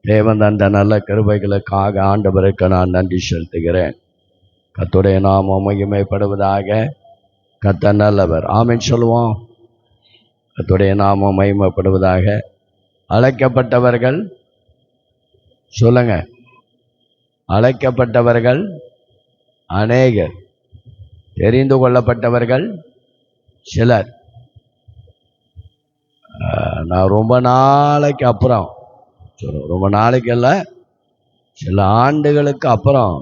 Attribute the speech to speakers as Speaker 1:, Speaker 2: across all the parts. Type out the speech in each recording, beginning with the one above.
Speaker 1: தேவன் அந்த நல்ல கிருபைகளுக்காக ஆண்டவருக்கு நான் நன்றி செலுத்துகிறேன். கர்த்தருடைய நாமம் மகிமைப்படுவதாக. கர்த்தர் நல்லவர். ஆமென் சொல்லுவோம். கர்த்தருடைய நாமம் மகிமைப்படுவதாக. அழைக்கப்பட்டவர்கள் சொல்லுங்க, அழைக்கப்பட்டவர்கள் அநேகர், தெரிந்து கொள்ளப்பட்டவர்கள் சிலர். நான் ரொம்ப நாளைக்கு அப்புறம், ரொம்ப நாளைக்கு இல்லை, சில ஆண்டுகளுக்கு அப்புறம்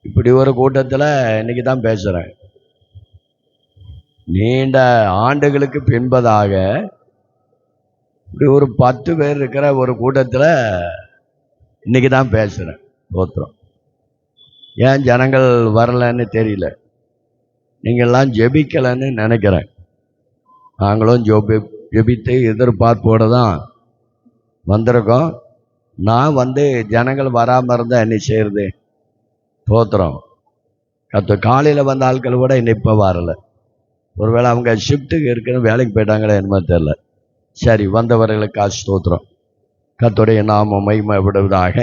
Speaker 1: இப்படி ஒரு கூட்டத்தில் இன்னைக்கு தான் பேசுகிறேன். நீண்ட ஆண்டுகளுக்கு பின்பதாக இப்படி ஒரு 10 பேர் இருக்கிற ஒரு கூட்டத்தில் இன்னைக்கு தான் பேசுகிறேன். தோத்திரம். ஏன் ஜனங்கள் வரலன்னு தெரியல. நீங்கள்லாம் ஜெபிக்கலைன்னு நினைக்கிறேன். நாங்களும் ஜெபித்து எதிர்பார்ப்போடு தான் வந்திருக்கோம். நான் ஜனங்கள் வராமல் இருந்தால் என்ன செய்யறது? தோத்திரம். காலையில் வந்த ஆட்கள் கூட இன்னும் இப்போ வரலை. ஒருவேளை அவங்க ஷிஃப்ட்டுக்கு இருக்குன்னு வேலைக்கு போயிட்டாங்களே என்னமோ தெரியல. சரி, வந்தவர்களுக்கு ஸ்தோத்திரம். கர்த்தருடைய நாமம் மகிமைப்படுவதாக.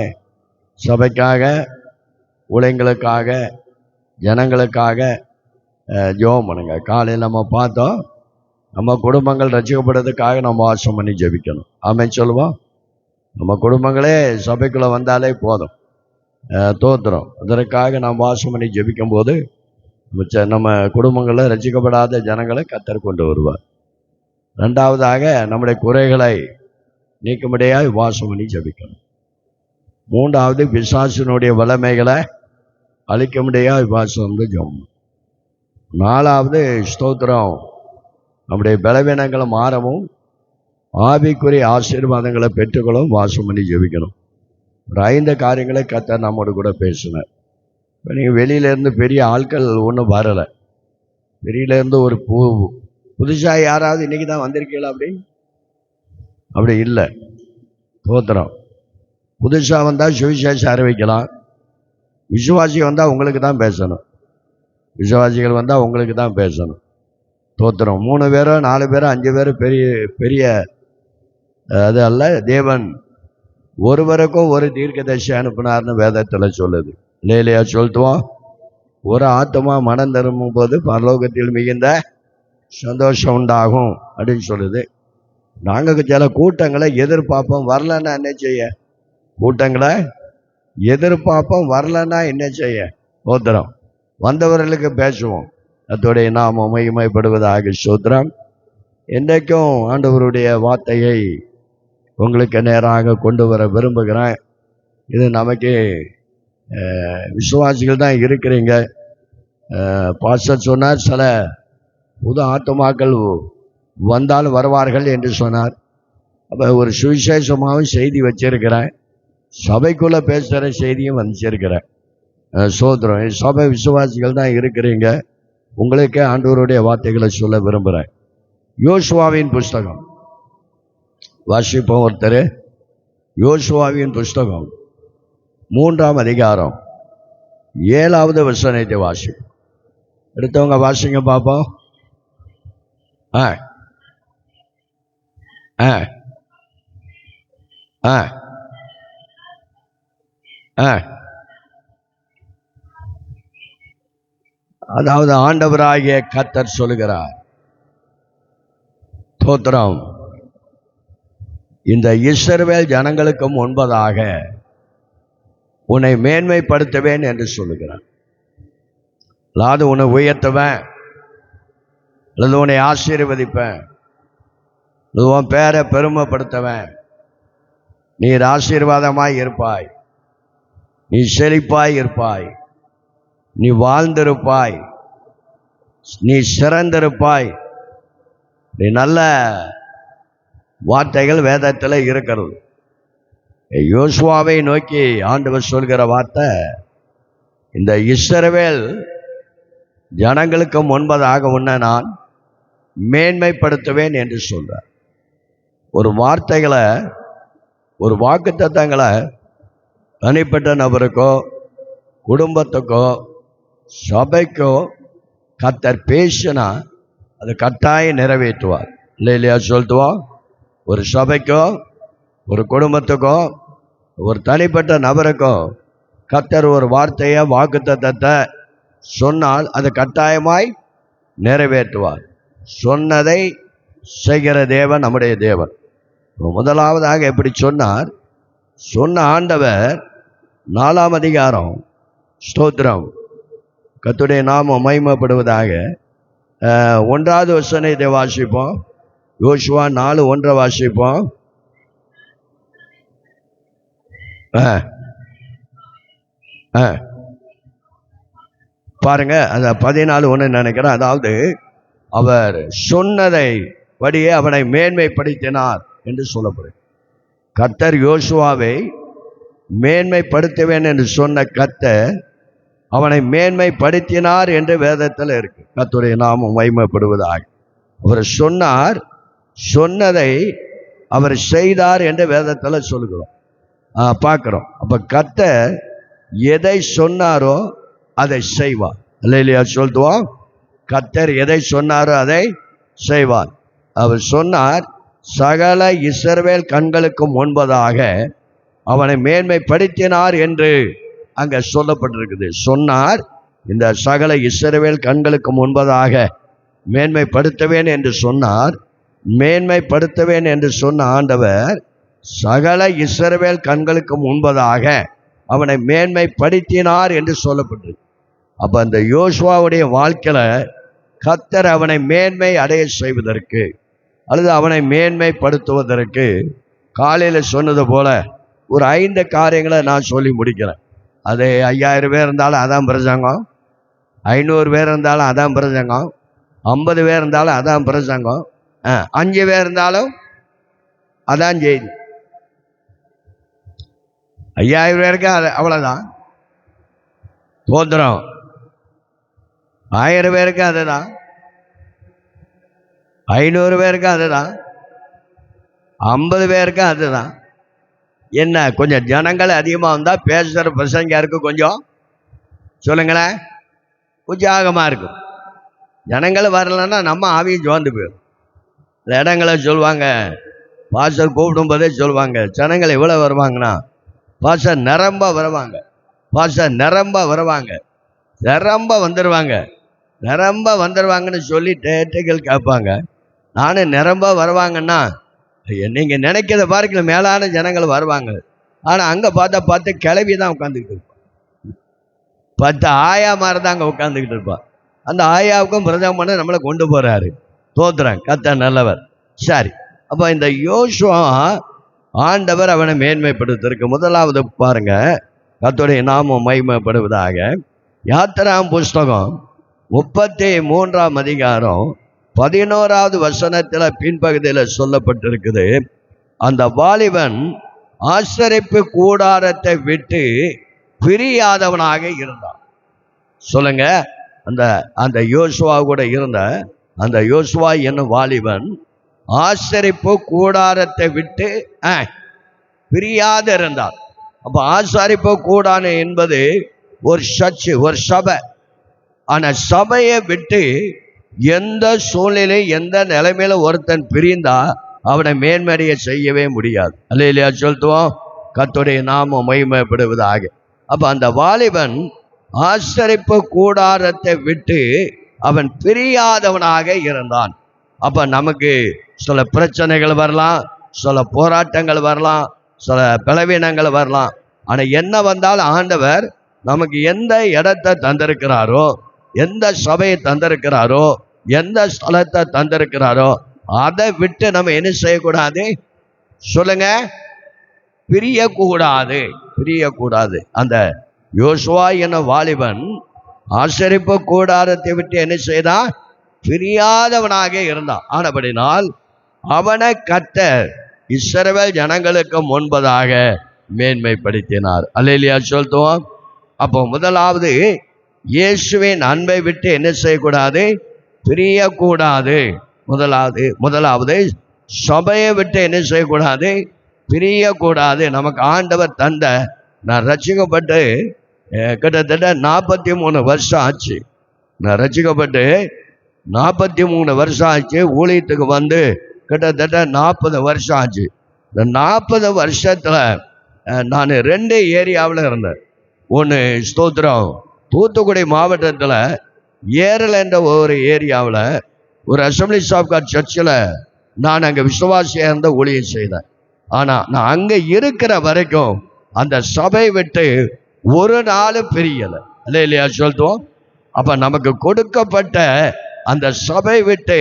Speaker 1: சபைக்காக, ஊழியங்களுக்காக, ஜனங்களுக்காக ஜெபம் பண்ணுங்க. காலையில் நம்ம பார்த்தோம், நம்ம குடும்பங்கள் ரட்சிக்கப்படுறதுக்காக நம்ம வாசம் பண்ணி ஜெபிக்கணும். ஆமென் சொல்லுவோம். நம்ம குடும்பங்களே சபைக்குள்ளே வந்தாலே போதும். தோத்திரம். அதற்காக நாம் வாசம் பண்ணி ஜெபிக்கும் போது நம்ம குடும்பங்களில் ரட்சிக்கப்படாத ஜனங்களை கர்த்தர் கொண்டு வருவார். ரெண்டாவதாக, நம்முடைய குறைகளை நீக்கும்படியாக வாசம் பண்ணி ஜெபிக்கணும். மூன்றாவது, பிசாசினுடைய வல்லமைகளை அழிக்கும்படியாக வாசம் ஜெபம். நாலாவது, ஸ்தோத்திரம், நம்முடைய பலவீனங்களை மாறவும் ஆவிக்குரிய ஆசீர்வாதங்களை பெற்றுக்கொள்ளவும் வாசம் பண்ணி ஜெபிக்கணும். ஒரு 5 காரியங்களை கர்த்தர் நம்மோடு கூட பேசினார். இப்போ நீங்கள் வெளியிலேருந்து பெரிய ஆட்கள் ஒன்றும் வரலை. வெளியிலேருந்து ஒரு புதுசாக யாராவது இன்றைக்கி தான் வந்திருக்கீங்களா? அப்படி இல்லை. தோத்திரம். புதுசாக வந்தால் சுவிசேஷம் அறிவிக்கலாம். விசுவாசிகள் வந்தால் உங்களுக்கு தான் பேசணும். விசுவாசிகள் வந்தால் உங்களுக்கு தான் பேசணும். தோத்திரம். 3 பேரோ 4 பேரோ 5 பேரோ பெரிய பெரிய அது அல்ல. தேவன் ஒருவருக்கும் ஒரு தீர்க்கதரிசி அனுப்பினார்னு வேதத்தில் சொல்லுது. இல்லையா? சொல்லுவோம். ஒரு ஆத்மா மனம் திரும்பும் போது பரலோகத்தில் மிகுந்த சந்தோஷம் உண்டாகும் அப்படின்னு சொல்லுது. நாங்கள் சில கூட்டங்களை எதிர்பார்ப்போம், வரலன்னா என்ன செய்ய? கூட்டங்களை எதிர்பார்ப்போம், வரலன்னா என்ன செய்ய? சோத்திரம். வந்தவர்களுக்கு பேசுவோம். அதோடைய நாமம் மகிமைப்படுவதாக. சோத்திரம். என்றைக்கும் ஆண்டவருடைய வார்த்தையை உங்களுக்கு நேராக கொண்டு வர விரும்புகிறேன். இது நமக்கு விசுவாசிகள் தான் இருக்கிறீங்க. பாஸ்டர் சொன்னார், சில புது ஆத்துமாக்கள் வந்தாலும் வருவார்கள் என்று சொன்னார். அப்போ ஒரு சுவிசேஷமாகவும் செய்தி வச்சிருக்கிறேன். சபைக்குள்ளே பேசுகிற செய்தியும் வச்சிருக்கிறேன். சோத்திரம். சபை விசுவாசிகள் தான் இருக்கிறீங்க. உங்களுக்கே ஆண்டவருடைய வார்த்தைகளை சொல்ல விரும்புகிறேன். யோசுவாவின் புஸ்தகம் வாசிப்போம். ஒருத்தர் யோசுவாவின் புஸ்தகம் 3ஆம் அதிகாரம் 7வது வசனத்தை வாசிப்போம். எடுத்தவங்க வாசிங்க பார்ப்போம். அதாவது ஆண்டவராகிய கர்த்தர் சொல்லுகிறார், தோத்திரம், இந்த இஸ்ரவேல் ஜனங்களுக்கு முன்பதாக உன்னை மேன்மைப்படுத்துவேன் என்று சொல்லுகிறான். அதாவது உன்னை உயர்த்துவேன், அல்லது உன்னை ஆசீர்வதிப்பேன், அல்லது உன் பேரை பெருமைப்படுத்துவேன். நீர் ஆசீர்வாதமாய் இருப்பாய், நீ செழிப்பாய் இருப்பாய், நீ வாழ்ந்திருப்பாய், நீ சிறந்திருப்பாய். நீ நல்ல வார்த்தைகள் வேதத்தில் இருக்கிறது. யோசுவாவை நோக்கி ஆண்டவர் சொல்கிற வார்த்தை, இந்த இஸ்ரவேல் ஜனங்களுக்கு முன்பதாக உன்னை நான் மேன்மைப்படுத்துவேன் என்று சொல்றார். ஒரு வார்த்தைகளை, ஒரு வாக்குத்தத்தங்களை தனிப்பட்ட நபருக்கோ குடும்பத்துக்கோ சபைக்கோ கர்த்தர் பேசினா அது கட்டாயம் நிறைவேற்றுவார். இல்லையா? சொல்லுவோம். ஒரு சபைக்கோ ஒரு குடும்பத்துக்கோ ஒரு தனிப்பட்ட நபருக்கோ கர்த்தர் ஒரு வார்த்தையை வாக்குத்தத்தத்தை சொன்னால் அது கட்டாயமாய் நிறைவேற்றுவார். சொன்னதை செய்கிற தேவன் நம்முடைய தேவன். முதலாவதாக எப்படி சொன்னார்? சொன்ன ஆண்டவர் 4ஆம் அதிகாரம், ஸ்தோத்திரம், கர்த்தருடைய நாமம் மகிமைப்படுவதாக, 1வது வசனத்தை வாசிப்போம். யோசுவா 4:1 வாசிப்போம். பாருங்க, அந்த 14:1 நினைக்கிறேன். அதாவது அவர் சொன்னதை படியே அவனை மேன்மைப்படுத்தினார் என்று சொல்லப்படுது. கர்த்தர் யோசுவாவை மேன்மைப்படுத்துவேன் என்று சொன்ன கர்த்தர் அவனை மேன்மைப்படுத்தினார் என்று வேதத்தில் இருக்கு. கர்த்தருடைய நாமம் மகிமைப்படுவதாக. அவர் சொன்னார், சொன்னதை அவர் செய்தார் என்று வேதத்தில் சொல்லுகிறோம், பார்க்கிறோம். அப்ப கர்த்தர் எதை சொன்னாரோ அதை செய்வார். இல்லையா? சொல்லுவோம், கர்த்தர் எதை சொன்னாரோ அதை செய்வார். அவர் சொன்னார், சகல இஸ்ரவேல் கண்களுக்கு முன்பதாக அவனை மேன்மைப்படுத்தினார் என்று அங்க சொல்லப்பட்டிருக்குது. சொன்னார், இந்த சகல இஸ்ரவேல் கண்களுக்கு முன்பதாக மேன்மைப்படுத்துவேன் என்று சொன்னார். மேன்மைப்படுத்துவேன் என்று சொன்ன ஆண்டவர் சகல இஸ்ரவேல் கண்களுக்கு முன்பதாக அவனை மேன்மைப்படுத்தினார் என்று சொல்லப்பட்டிருக்கு. அப்ப அந்த யோசுவாவுடைய வாழ்க்கையில கர்த்தர் அவனை மேன்மை அடைய செய்வதற்கு அல்லது அவனை மேன்மைப்படுத்துவதற்கு காலையில் சொன்னது போல ஒரு 5 காரியங்களை நான் சொல்லி முடிக்கிறேன். அது 5000 பேர் இருந்தாலும் அதான் பிரசங்கம், 500 பேர் இருந்தாலும் அதான் பிரசங்கம், 50 பேர் இருந்தாலும் அதான் பிரசங்கம், 5 பேர் இருந்தாலும் அதான் செய்தி. 5000 பேருக்கு அவ்வளோதான் தோத்திரம், 1000 பேருக்கு அதுதான், 500 பேருக்கு அதுதான், 50 பேருக்கு அதுதான். என்ன, கொஞ்சம் ஜனங்கள் அதிகமாக வந்தால் பேசுகிற பிரசங்கருக்கு கொஞ்சம் சொல்லுங்களேன் உற்சாகமாக இருக்கும். ஜனங்கள் வரலன்னா நம்ம ஆவியும் சோர்ந்து போயிடும். இந்த இடங்களை சொல்லுவாங்க, பாஸ்டர் கூப்பிடும்போதே சொல்லுவாங்க, ஜனங்கள் எவ்வளோ வருவாங்கன்னா பாஸ்டர் நிரம்ப வருவாங்க, பாஸ்டர் நிரம்ப வருவாங்க, நிரம்ப வந்துடுவாங்க, நிரம்ப வந்துடுவாங்கன்னு சொல்லி டேட்டுகள் கேட்பாங்க. நானும் நிரம்ப வருவாங்கன்னா நீங்கள் நினைக்கிறத பார்க்கல மேலான ஜனங்கள் வருவாங்க. ஆனால் அங்கே பார்த்து கிளவி தான் உட்காந்துக்கிட்டு இருப்பான். 10 ஆயா மாதிரி தான் அங்கே உட்காந்துக்கிட்டு இருப்பான். அந்த ஆயாவுக்கும் பிரதம பண்ண நம்மளை கொண்டு போகிறாரு. தோத்துறேன், கர்த்தர் நல்லவர். சரி, அப்போ இந்த யோசுவா ஆண்டவர் அவனை மேன்மைப்படுத்திருக்கு. முதலாவது பாருங்க, கர்த்தருடைய நாமம் மகிமைப்படுவதாக. யாத்திராம் புஸ்தகம் 33ஆம் அதிகாரம் 11வது வசனத்தில் பின்பகுதியில் சொல்லப்பட்டிருக்குது, அந்த வாலிபன் ஆசரிப்பு கூடாரத்தை விட்டு பிரியாதவனாக இருந்தான். சொல்லுங்க, அந்த யோசுவா கூட இருந்த அந்த யோசுவா என்னும் வாலிபன் ஆசரிப்பு கூடாரத்தை விட்டு பிரியாத இருந்தார். அப்போ ஆசரிப்பு கூடாரம் என்பது ஒரு சர்ச்சு, ஒரு சபை. ஆனால் சபையை விட்டு எந்த சூழ்நிலை எந்த நிலைமையில ஒருத்தன் பிரிந்தா அவனை மேன்மடைய செய்யவே முடியாது. அல்லேலூயா சொல்லுவோம், கர்த்தருடைய நாமம் மகிமைப்படுவதாக. அப்ப அந்த வாலிபன் ஆசரிப்பு கூடாரத்தை விட்டு அவன் பிரியாதவனாக இருந்தான். அப்ப நமக்கு சில பிரச்சனைகள் வரலாம், சில போராட்டங்கள் வரலாம், சில பலவீனங்கள் வரலாம். ஆனா என்ன வந்தாலும் ஆண்டவர் நமக்கு எந்த இடத்தை தந்திருக்கிறாரோ, எந்த சபையை தந்திருக்கிறாரோ, எந்த ஸ்தலத்தை தந்திருக்கிறாரோ அதை விட்டு நம்ம என்ன செய்யக்கூடாது? சொல்லுங்க, பிரியக்கூடாது, பிரியக்கூடாது. அந்த யோசுவா என வாலிபன் ஆசரிப்பு கூடாரத்தை விட்டு என்ன செய்தான்? பிரியாதவனாக இருந்தான். ஆனபடினால் அவனை கர்த்தர் இஸ்ரவேல் ஜனங்களுக்கு முன்பதாக மேன்மைப்படுத்தினார். அல்லேலூயா சொல்லுவோம். அப்போ முதலாவது இயேசுவின் அன்பை விட்டு என்ன செய்யக்கூடாது? பிரியக்கூடாது. முதலாவது சபையை விட்டு என்ன செய்யக்கூடாது? பிரியக்கூடாது. நமக்கு ஆண்டவர் தந்த, நான் ரட்சிக்கப்பட்டு கிட்டத்தட்ட 43 வருஷம் ஆச்சு. நான் ரட்சிக்கப்பட்டு 43 வருஷம் ஆச்சு. ஊழியத்துக்கு வந்து கிட்டத்தட்ட 40 வருஷம் ஆச்சு. இந்த 40 வருஷத்துல நான் 2 ஏரியாவில் இருந்தேன். ஒன்று ஸ்தோத்திரம், தூத்துக்குடி மாவட்டத்தில் ஏரல் என்ற ஒரு ஏரியாவில் ஒரு அசம்பிளிஸ் ஆஃப் காட் சர்ச்சில் நான் அங்கே விசுவாசியாக இருந்த ஊழியம் செய்தேன். ஆனால் நான் அங்கே இருக்கிற வரைக்கும் அந்த சபை விட்டு ஒரு நாள் பிரியலை. இல்லையா சொல்லுவோம். அப்போ நமக்கு கொடுக்கப்பட்ட அந்த சபை விட்டு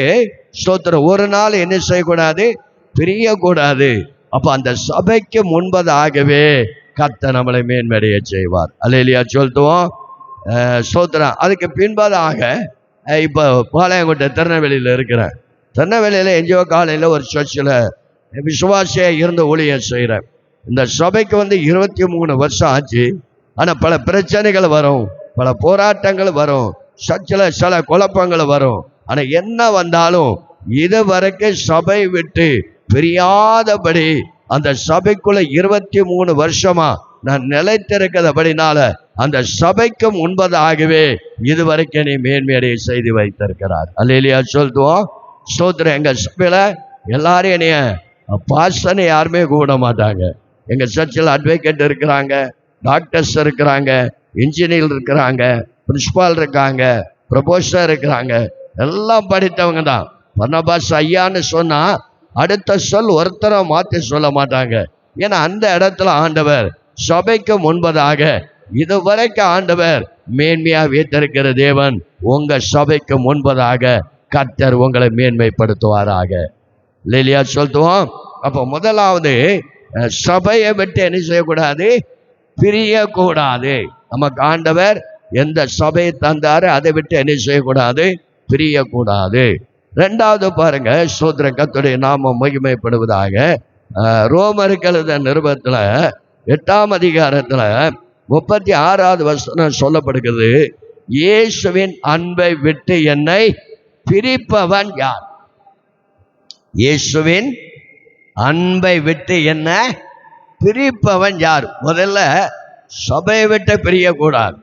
Speaker 1: ஸ்தோத்திரம் ஒரு நாள் என்ன செய்யக்கூடாது, பிரியக்கூடாது. அப்போ அந்த சபைக்கு முன்பதாகவே கர்த்தர் நம்மளை மேன்மடைய செய்வார். அல்லேலூயா சொல்லுவோம். ஸ்தோத்திரம். அதுக்கு பின்பதாக இப்போ பாளையங்கோட்டை திருநெல்வேலியில் இருக்கிறேன். திருநெல்வேலியில் எங்கேயோ காலையில் ஒரு சர்ச்சில் விசுவாசியாக இருந்து ஊழியம் செய்கிறேன். இந்த சபைக்கு 23 வருஷம் ஆச்சு. ஆனால் பல பிரச்சனைகள் வரும், பல போராட்டங்கள் வரும், சர்ச்சில் சில குழப்பங்கள் வரும். ஆனால் என்ன வந்தாலும் இதுவரைக்கும் சபை விட்டு பிரியாதபடி அந்த சபைக்குள்ள 23 வருஷமா நான் நிலைத்திருக்கிறபடினால அந்த சபைக்கு முன்பதாகவே இதுவரைக்கும் நீ மேன்மையடைய செய்து வைத்திருக்கிறார். அல்லேலூயா சொல்லுவோம். ஸ்தோத்திரம். எங்க சபையில எல்லாரும் என்னைய பாஸ்டர்னு யாருமே கூப்பிட மாட்டாங்க. எங்க சர்ச்சில் அட்வொகேட் இருக்கிறாங்க, டாக்டர்ஸ் இருக்கிறாங்க, இன்ஜினியர் இருக்கிறாங்க, பிரின்சிபால் இருக்காங்க, ப்ரொபோசர் இருக்கிறாங்க. எல்லாம் படித்தவங்க தான். பர்னபாஸ் ஐயான்னு சொன்னா அடுத்த சொல் ஒருத்தரை மாற்றி சொல்ல மாட்டாங்க. ஏன்னா அந்த இடத்துல ஆண்டவர் சபைக்கு முன்பதாக இதுவரைக்கும் ஆண்டவர் மேன்மையா வைத்திருக்கிற தேவன் உங்க சபைக்கு முன்பதாக கர்த்தர் உங்களை மேன்மைப்படுத்துவாராக. இல்லையா சொல்லுவோம். அப்போ முதலாவது சபையை விட்டு என்ன செய்யக்கூடாது, பிரியக்கூடாது. நமக்கு ஆண்டவர் எந்த சபையை தந்தாரு அதை விட்டு என்ன செய்யக்கூடாது, பிரியக்கூடாது. ரெண்டாவது பாருங்க, ஸ்தோத்திரம், கர்த்தருடைய நாமம் மகிமைப்படுவதாக. ரோமருக்கு எழுதின நிருபத்துல 8ஆம் அதிகாரத்துல 36வது வசனம் சொல்லப்படுகிறது. இயேசுவின் அன்பை விட்டு என்னை பிரிப்பவன் யார்? இயேசுவின் அன்பை விட்டு என்ன பிரிப்பவன் யார்? முதல்ல சபையை விட்டு பிரியக்கூடாது.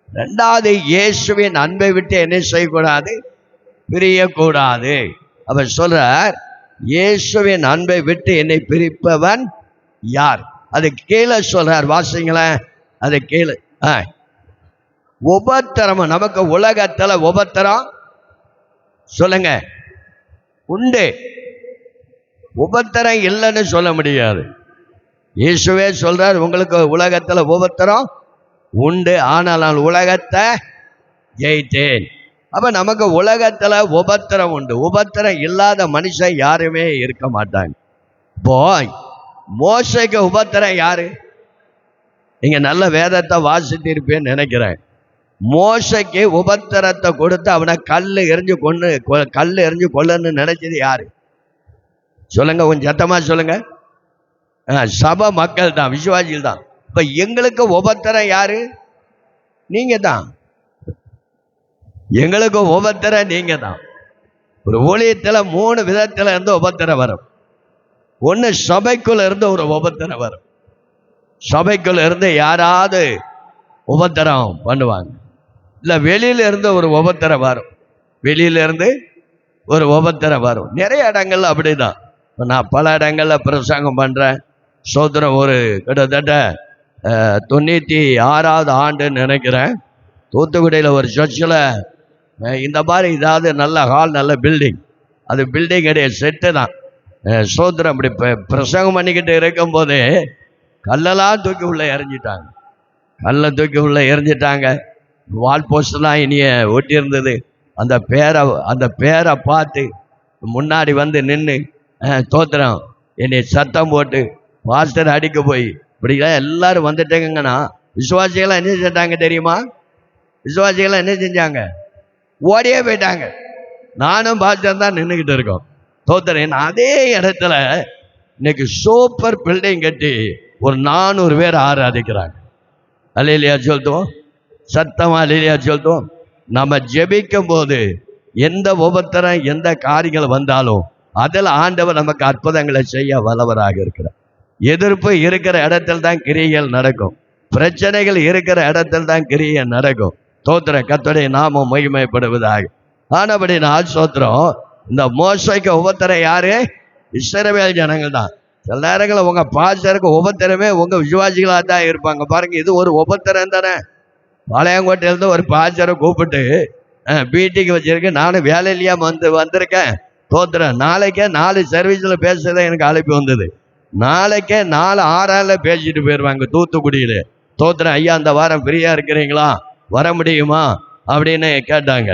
Speaker 1: ரெண்டாவது இயேசுவின் அன்பை விட்டு என்ன செய்யக்கூடாது, பிரியக்கூடாது. அவர் சொல்றார், இயேசுவின் அன்பை விட்டு என்னை பிரிப்பவன் யார்? அது கீழே சொல்றார், வாசிங்களேன். அது கீழே உபத்திரம். நமக்கு உலகத்துல உபத்திரம் சொல்லுங்க உண்டு. உபத்திரம் இல்லைன்னு சொல்ல முடியாது. இயேசுவே சொல்றார், உங்களுக்கு உலகத்துல உபத்திரம் உண்டு, ஆனால் நான் உலகத்தை ஜெயித்தேன். அப்ப நமக்கு உலகத்துல உபத்திரம் உண்டு. உபத்திரம் இல்லாத மனுஷன் யாருமே இருக்க மாட்டாங்க. போய் மோசைக்கு உபத்திரம் யாரு? நீங்க நல்ல வேதத்தை வாசித்து இருப்பேன்னு நினைக்கிறேன். மோசைக்கு உபத்திரத்தை கொடுத்து அவனை கல் எறிஞ்சு கொல்லுன்னு நினைச்சது யாரு? சொல்லுங்க, கொஞ்சம் சத்தமா சொல்லுங்க. சபை மக்கள் தான், விசுவாசிகள் தான். இப்ப எங்களுக்கு உபத்திரம் யாரு? நீங்க தான். எங்களுக்கு உபத்திரம் நீங்க தான். ஒரு ஊழியத்துல 3 விதத்துல இருந்து உபத்திரம் வரும். ஒண்ணு சபைக்குள்ள இருந்து ஒரு உபத்திரம் வரும். சபைக்குள்ள இருந்து யாராவது உபத்திரம் பண்ணுவாங்க. இல்ல வெளியில இருந்து ஒரு உபத்திரம் வரும். வெளியில இருந்து ஒரு உபத்திரம் வரும். நிறைய இடங்கள்ல அப்படிதான். நான் பல இடங்கள்ல பிரசங்கம் பண்றேன். சோதரம் ஒரு கிட்டத்தட்ட 96வது ஆண்டுன்னு நினைக்கிறேன். தூத்துக்குடியில் ஒரு சர்ச்சில் இந்த மாதிரி இதாவது நல்ல ஹால், நல்ல பில்டிங். அது பில்டிங் கிடையாது, செட்டு தான். சோதரம் அப்படி பிரசங்கம் பண்ணிக்கிட்டு இருக்கும் போதே கல்லெல்லாம் தூக்கி உள்ள எறிஞ்சிட்டாங்க. கல்லை தூக்கி உள்ள எறிஞ்சிட்டாங்க. வால் போஸ்டெல்லாம் இனிய ஒட்டி இருந்தது. அந்த பேரை பார்த்து முன்னாடி வந்து நின்று தோத்திரம் என்னை சத்தம் போட்டு பாஸ்டர் அடிக்க போய் இப்படிலாம் எல்லாரும் வந்துட்டாங்கன்னா விசுவாசிகளாம் என்ன செஞ்சாங்க தெரியுமா? விசுவாசிகளாம் என்ன செஞ்சாங்க? ஓடியே போயிட்டாங்க. நானும் பாஸ்டர் தான் நின்றுக்கிட்டு இருக்கோம். தோத்திரன் அதே இடத்துல இன்னைக்கு சூப்பர் பில்டிங் கட்டி ஒரு 400 பேர் ஆராதிக்கிறாங்க. அல்லேலூயா சொல்லுவோம். சத்தமா அல்லேலூயா சொல்லுவோம். நம்ம ஜெபிக்கும் போது எந்த உபத்திரம், எந்த காரியங்கள் வந்தாலும் அதில் ஆண்டவர் நமக்கு அற்புதங்களை செய்ய வல்லவராக இருக்கிறார். எதிர்ப்பு இருக்கிற இடத்துல தான் கிரியைகள் நடக்கும். பிரச்சனைகள் இருக்கிற இடத்துல தான் கிரியை நடக்கும். தோத்திர கர்த்தருடைய நாமம் மகிமைப்படுவதாக. ஆனபடி நான் சோத்திரம், இந்த மோசைக்கு உபத்திரம் யாரு? இஸ்ரவேல் ஜனங்கள் தான். சில நேரங்களில் உங்க பாஸ்டருக்கு உபத்திரமே உங்க விசுவாசிகளாக தான் இருப்பாங்க. பாருங்க, இது ஒரு உபத்திரம் தானே. பாளையங்கோட்டையிலேருந்து ஒரு பாஸ்டரை கூப்பிட்டு பீட்டிக்கு வச்சிருக்கு, நானும் வேலையிலேயே வந்திருக்கேன், தோத்துறேன். நாளைக்கே 4 சர்வீஸில் பேசுறத எனக்கு அழைப்பு வந்தது. நாளைக்கே 4 6 பேசிட்டு போயிடுவாங்க தூத்துக்குடியில். தோத்துறேன் ஐயா, அந்த வாரம் ஃப்ரீயா இருக்கிறீங்களா, வர முடியுமா அப்படின்னு கேட்டாங்க.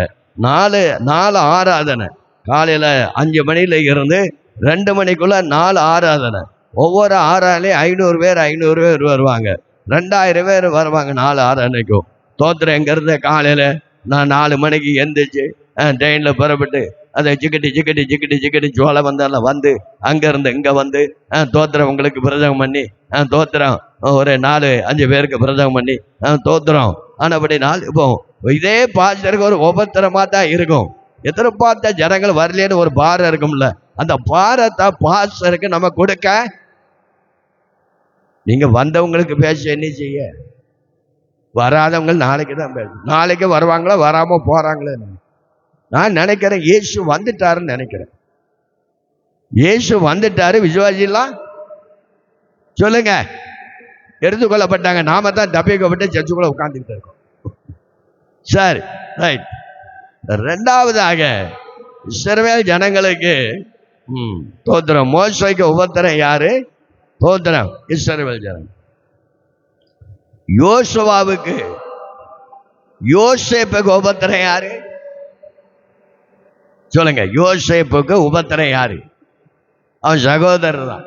Speaker 1: 4 ஆராதனை, காலையில் 5 மணியில இருந்து 2 மணிக்குள்ள 4 ஆராதனை. ஒவ்வொரு ஆராதனையும் 500 பேர் வருவாங்க, 2000 பேர் வருவாங்க 4 ஆராதனைக்கும். தோத்துறேன் எங்கேருந்து காலையில் நான் 4 மணிக்கு எந்திரிச்சு ட்ரெயினில் புறப்பட்டு அதை ஜிக்கட்டி சோலை வந்தாலும் வந்து அங்கேருந்து இங்கே வந்து தோத்திரம் உங்களுக்கு பிரசங்கம் பண்ணி தோத்திரம் ஒரு 4-5 பேருக்கு பிரசங்கம் பண்ணி தோத்திரம் ஆனபடினால் இப்போ இதே பாஸ்டருக்கு ஒரு உபத்திரமா தான் இருக்கும். எதிர்பார்த்த ஜனங்கள் வரலேன்னு ஒரு பாரம் இருக்கும்ல, அந்த பாரத்தை பாஸ்டருக்கு நம்ம கொடுக்க, நீங்க வந்தவங்களுக்கு பேச என்ன செய்ய, வராதவங்க நாளைக்கு தான் பேச. நாளைக்கு வருவாங்களா வராம போறாங்களே. நான் நினைக்கிறேன் இயேசு வந்துட்டாருன்னு நினைக்கிறேன். இயேசு வந்துட்டாரு, விசுவாசிலாம் சொல்லுங்க எடுத்துக்கொள்ளப்பட்டாங்க. நாம தான் தப்பிக்கப்பட்டு சர்ச்சுக்குள்ள உட்கார்ந்துக்கிட்டு இருக்கோம். சரி, ரைட். ரெண்டாவதாக இஸ்ரவேல் ஜனங்களுக்கு தோத்திரம், மோசேக்கு உபத்திரம் யாரு? தோத்திரம் இஸ்ரவேல் ஜனங்கள். யோசுவாவுக்கு யோசேப்புக்கு உபத்திரம் யாரு? சொல்லுங்க, யோசேப்புக்கு உபத்திரம் யாரு? அவன் சகோதரர் தான்.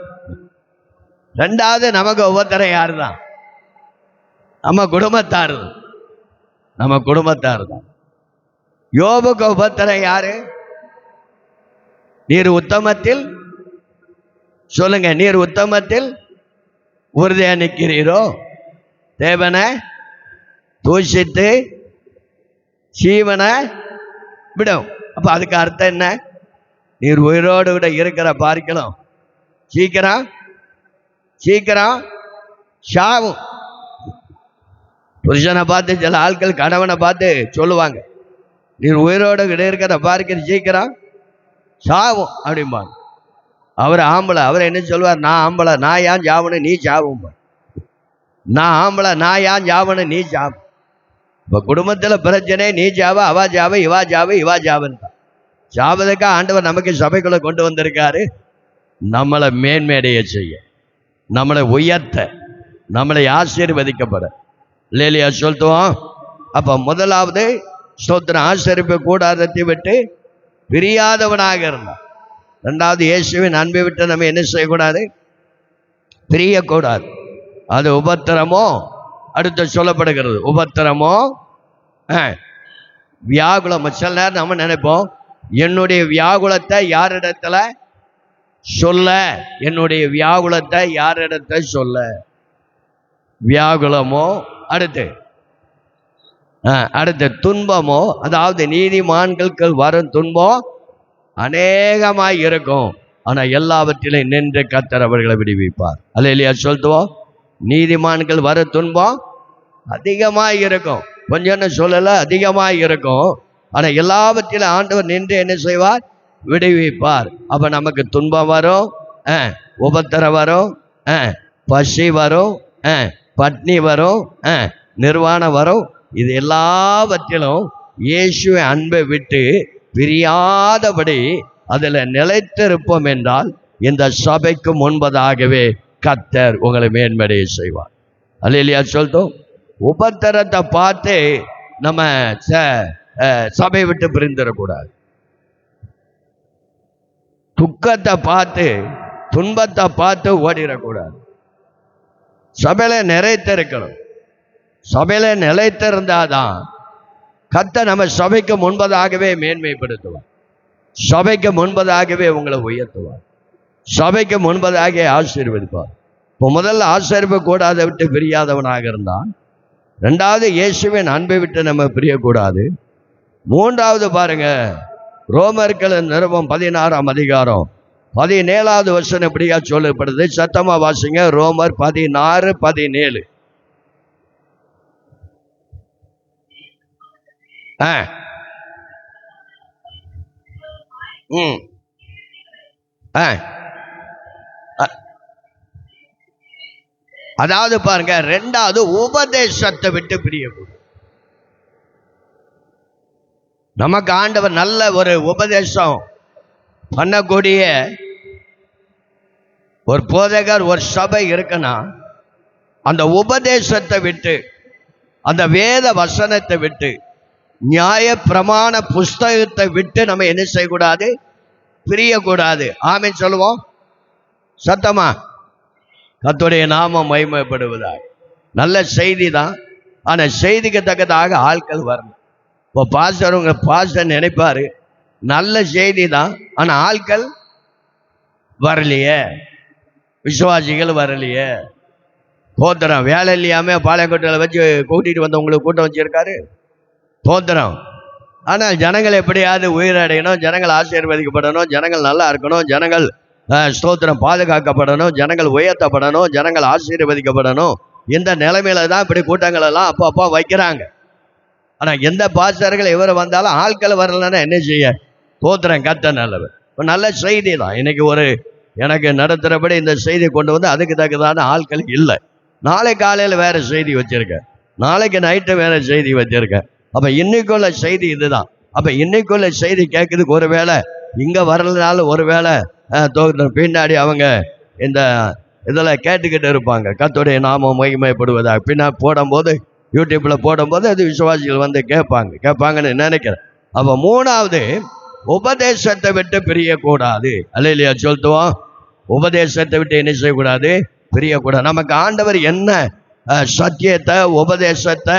Speaker 1: ரெண்டாவது நமக்கு உபத்திரம் யாரு தான்? நம்ம குடும்பத்தாரு தான். நம்ம குடும்பத்தாரு தான். யோபுக்கு உபத்திரம் யாரு? நீர் உத்தமத்தில், சொல்லுங்க, நீர் உத்தமத்தில் உறுதியா நிற்கிறீரோ, தேவனை தூஷித்து சீவனை விடும். அப்ப அதுக்கு அர்த்தம் என்ன? நீர் உயிரோடு விட இருக்கிற பார்க்கலாம் சீக்கிரம் சாவும். புருஷனை பார்த்து சில ஆட்கள் கணவனை பார்த்து சொல்லுவாங்க, நீர் உயிரோடு விட இருக்கிற பார்க்கிற சீக்கிரம் சாவும் அப்படிம்பாங்க. அவர் ஆம்பளை, அவர் என்ன சொல்வார்? நான் ஆம்பளை, நான் ஏன் சாவணும், நீ சாவும். நான் ஆம்பளை, நான் ஏன் சாவணும், நீ சாவு. இப்போ குடும்பத்தில் பிரச்சனை, நீ ஜாவ, அவா ஜாவ, இவா ஜாவு, இவா ஜாவுன்னு தான். ஜாவதுக்கா ஆண்டவர் நமக்கு சபைக்குள்ள கொண்டு வந்திருக்காரு, நம்மளை மேன்மேடைய செய்ய, நம்மளை உயர்த்த, நம்மளை ஆசீர்வதிக்கப்பட. இல்லையா சொல்லுவோம். அப்ப முதலாவது ஸ்தோத்திரம், ஆசரிப்பு கூடாரத்தை விட்டு பிரியாதவனாக இருந்தான். ரெண்டாவது, இயேசுவின் அன்பை விட்டு நம்ம என்ன செய்யக்கூடாது? பிரியக்கூடாது. அது உபத்திரமோ, அடுத்து சொல்லப்படுகிறது உபத்திரமோ வியாகுலம். சில நேரம் நம்ம நினைப்போம், என்னுடைய வியாகுலத்தை யாரிடத்துல சொல்ல, என்னுடைய வியாகுலத்தை யாரிடத்தை சொல்ல. வியாகுலமோ, அடுத்து துன்பமோ, அதாவது நீதிமான்களுக்கு வரும் துன்பம் அநேகமாய் இருக்கும், ஆனா எல்லாவற்றிலும் நின்று கர்த்தர் அவர்களை விடுவிப்பார். அல்லேலூயா சொல்லுவோம். நீதிமான்கள் வரும் துன்பம் அதிகமாய் இருக்கும், கொஞ்சம் சொல்லல, அதிகமாய் இருக்கும், ஆனா எல்லாவற்றிலும் ஆண்டவர் நின்று என்ன செய்வார்? விடுவிப்பார். அப்ப நமக்கு துன்பம் வரும், உபத்திரம் வரும், பசி வரும், பட்னி வரும், நிர்வாணம் வரும். இது எல்லாவற்றிலும் இயேசுவை அன்பை விட்டு பிரியாதபடி அதில் நிலைத்திருப்போம் என்றால் இந்த சபைக்கு முன்பதாகவே கர்த்தர் உங்களை மேன்மடைய செய்வார். அல்லேலூயா சொல்லிட்டோம். உபத்திரத்தை பார்த்து நம்ம சபை விட்டு பிரிந்துடக்கூடாது. துக்கத்தை பார்த்து, துன்பத்தை பார்த்து ஓடிடக்கூடாது. சபையில நிலைத்திருக்கணும். சபையில நிலைத்திருந்தாதான் கர்த்தர் நம்ம சபைக்கு முன்பதாகவே மேன்மைப்படுத்துவார், சபைக்கு முன்பதாகவே உங்களை உயர்த்துவார், சபைக்கு முன்பதாக ஆசீர்வதிப்பார். இப்போ முதல்ல ஆசீர்வதிக்க கூடாத விட்டு பிரியாதவனாக இருந்தான். ரெண்டாவது, இயேசுவின் அன்பை விட்டு நம்ம பிரியக்கூடாது. மூன்றாவது பாருங்க, ரோமர்கள் நிருபம் 16ஆம் அதிகாரம் 17வது வசனம் எப்படியா சொல்லப்படுது? சத்தமா வாசிங்க. ரோமர் 16:17. அதாவது பாருங்க, ரெண்டாவது உபதேசத்தை விட்டு பிரியக்கூடாது. நமக்கு ஆண்டவர் நல்ல ஒரு உபதேசம் பண்ணக்கூடிய ஒரு போதகர், ஒரு சபை இருக்குன்னா அந்த உபதேசத்தை விட்டு, அந்த வேத வசனத்தை விட்டு, நியாய பிரமாண புஸ்தகத்தை விட்டு நம்ம என்ன செய்யக்கூடாது? பிரியக்கூடாது. ஆமென் சொல்லுவோம் சத்தமா. கர்த்தருடைய நாமம் மகிமைப்படுவதாக. நல்ல செய்தி தான், ஆனா செய்திக்கு தக்கதாக ஆட்கள் வரணும். இப்போ பாஸ்டர் நினைப்பாரு நல்ல செய்தி தான், ஆனா ஆட்கள் வரலையே, விசுவாசிகள் வரலையே. தோத்திரம். வேலை இல்லையாம பாளையங்கோட்டையில் வச்சு கூட்டிட்டு வந்தவங்களுக்கு கூட்டம் வச்சிருக்காரு. தோத்திரம். ஆனால் ஜனங்கள் எப்படியாவது உயிரடையணும், ஜனங்கள் ஆசீர்வதிக்கப்படணும், ஜனங்கள் நல்லா இருக்கணும், ஜனங்கள் ஸ்தோத்திரம் பாதுகாக்கப்படணும், ஜனங்கள் உயர்த்தப்படணும், ஜனங்கள் ஆசீர்வதிக்கப்படணும். இந்த நிலைமையில தான் இப்படி கூட்டங்கள் எல்லாம் அப்போ வைக்கிறாங்க. ஆனா எந்த பாஸ்டர்கள் இவர் வந்தாலும் ஆட்கள் வரலன்னா என்ன செய்ய? தோத்திரம். கத்த நல்லவர். இப்போ நல்ல செய்தி தான். இன்னைக்கு எனக்கு நடத்துகிறபடி இந்த செய்தி கொண்டு வந்து அதுக்கு தக்கதான ஆட்கள் இல்லை. நாளை காலையில் வேற செய்தி வச்சிருக்கேன், நாளைக்கு நைட்டு வேற செய்தி வச்சிருக்கேன். அப்ப இன்னைக்குள்ள செய்தி இதுதான். அப்ப இன்னைக்குள்ள செய்தி கேட்குறதுக்கு ஒருவேளை இங்க வரலனாலும் ஒருவேளை பின்னாடி அவங்க இந்த இதெல்லாம் கேட்டுக்கிட்டு இருப்பாங்க. கர்த்தருடைய நாமம் மகிமைப்படுவதாக பின்னா போடும்போது, யூடியூப்ல போடும்போது அது விசுவாசிகள் வந்து கேட்பாங்கன்னு நினைக்கிறேன். அப்ப மூணாவது, உபதேசத்தை விட்டு பிரியக்கூடாது. அல்லேலூயா சொல்லுவோம். உபதேசத்தை விட்டு என்ன செய்யக்கூடாது? பிரியக்கூடாது. நமக்கு ஆண்டவர் என்ன சத்தியத்தை, உபதேசத்தை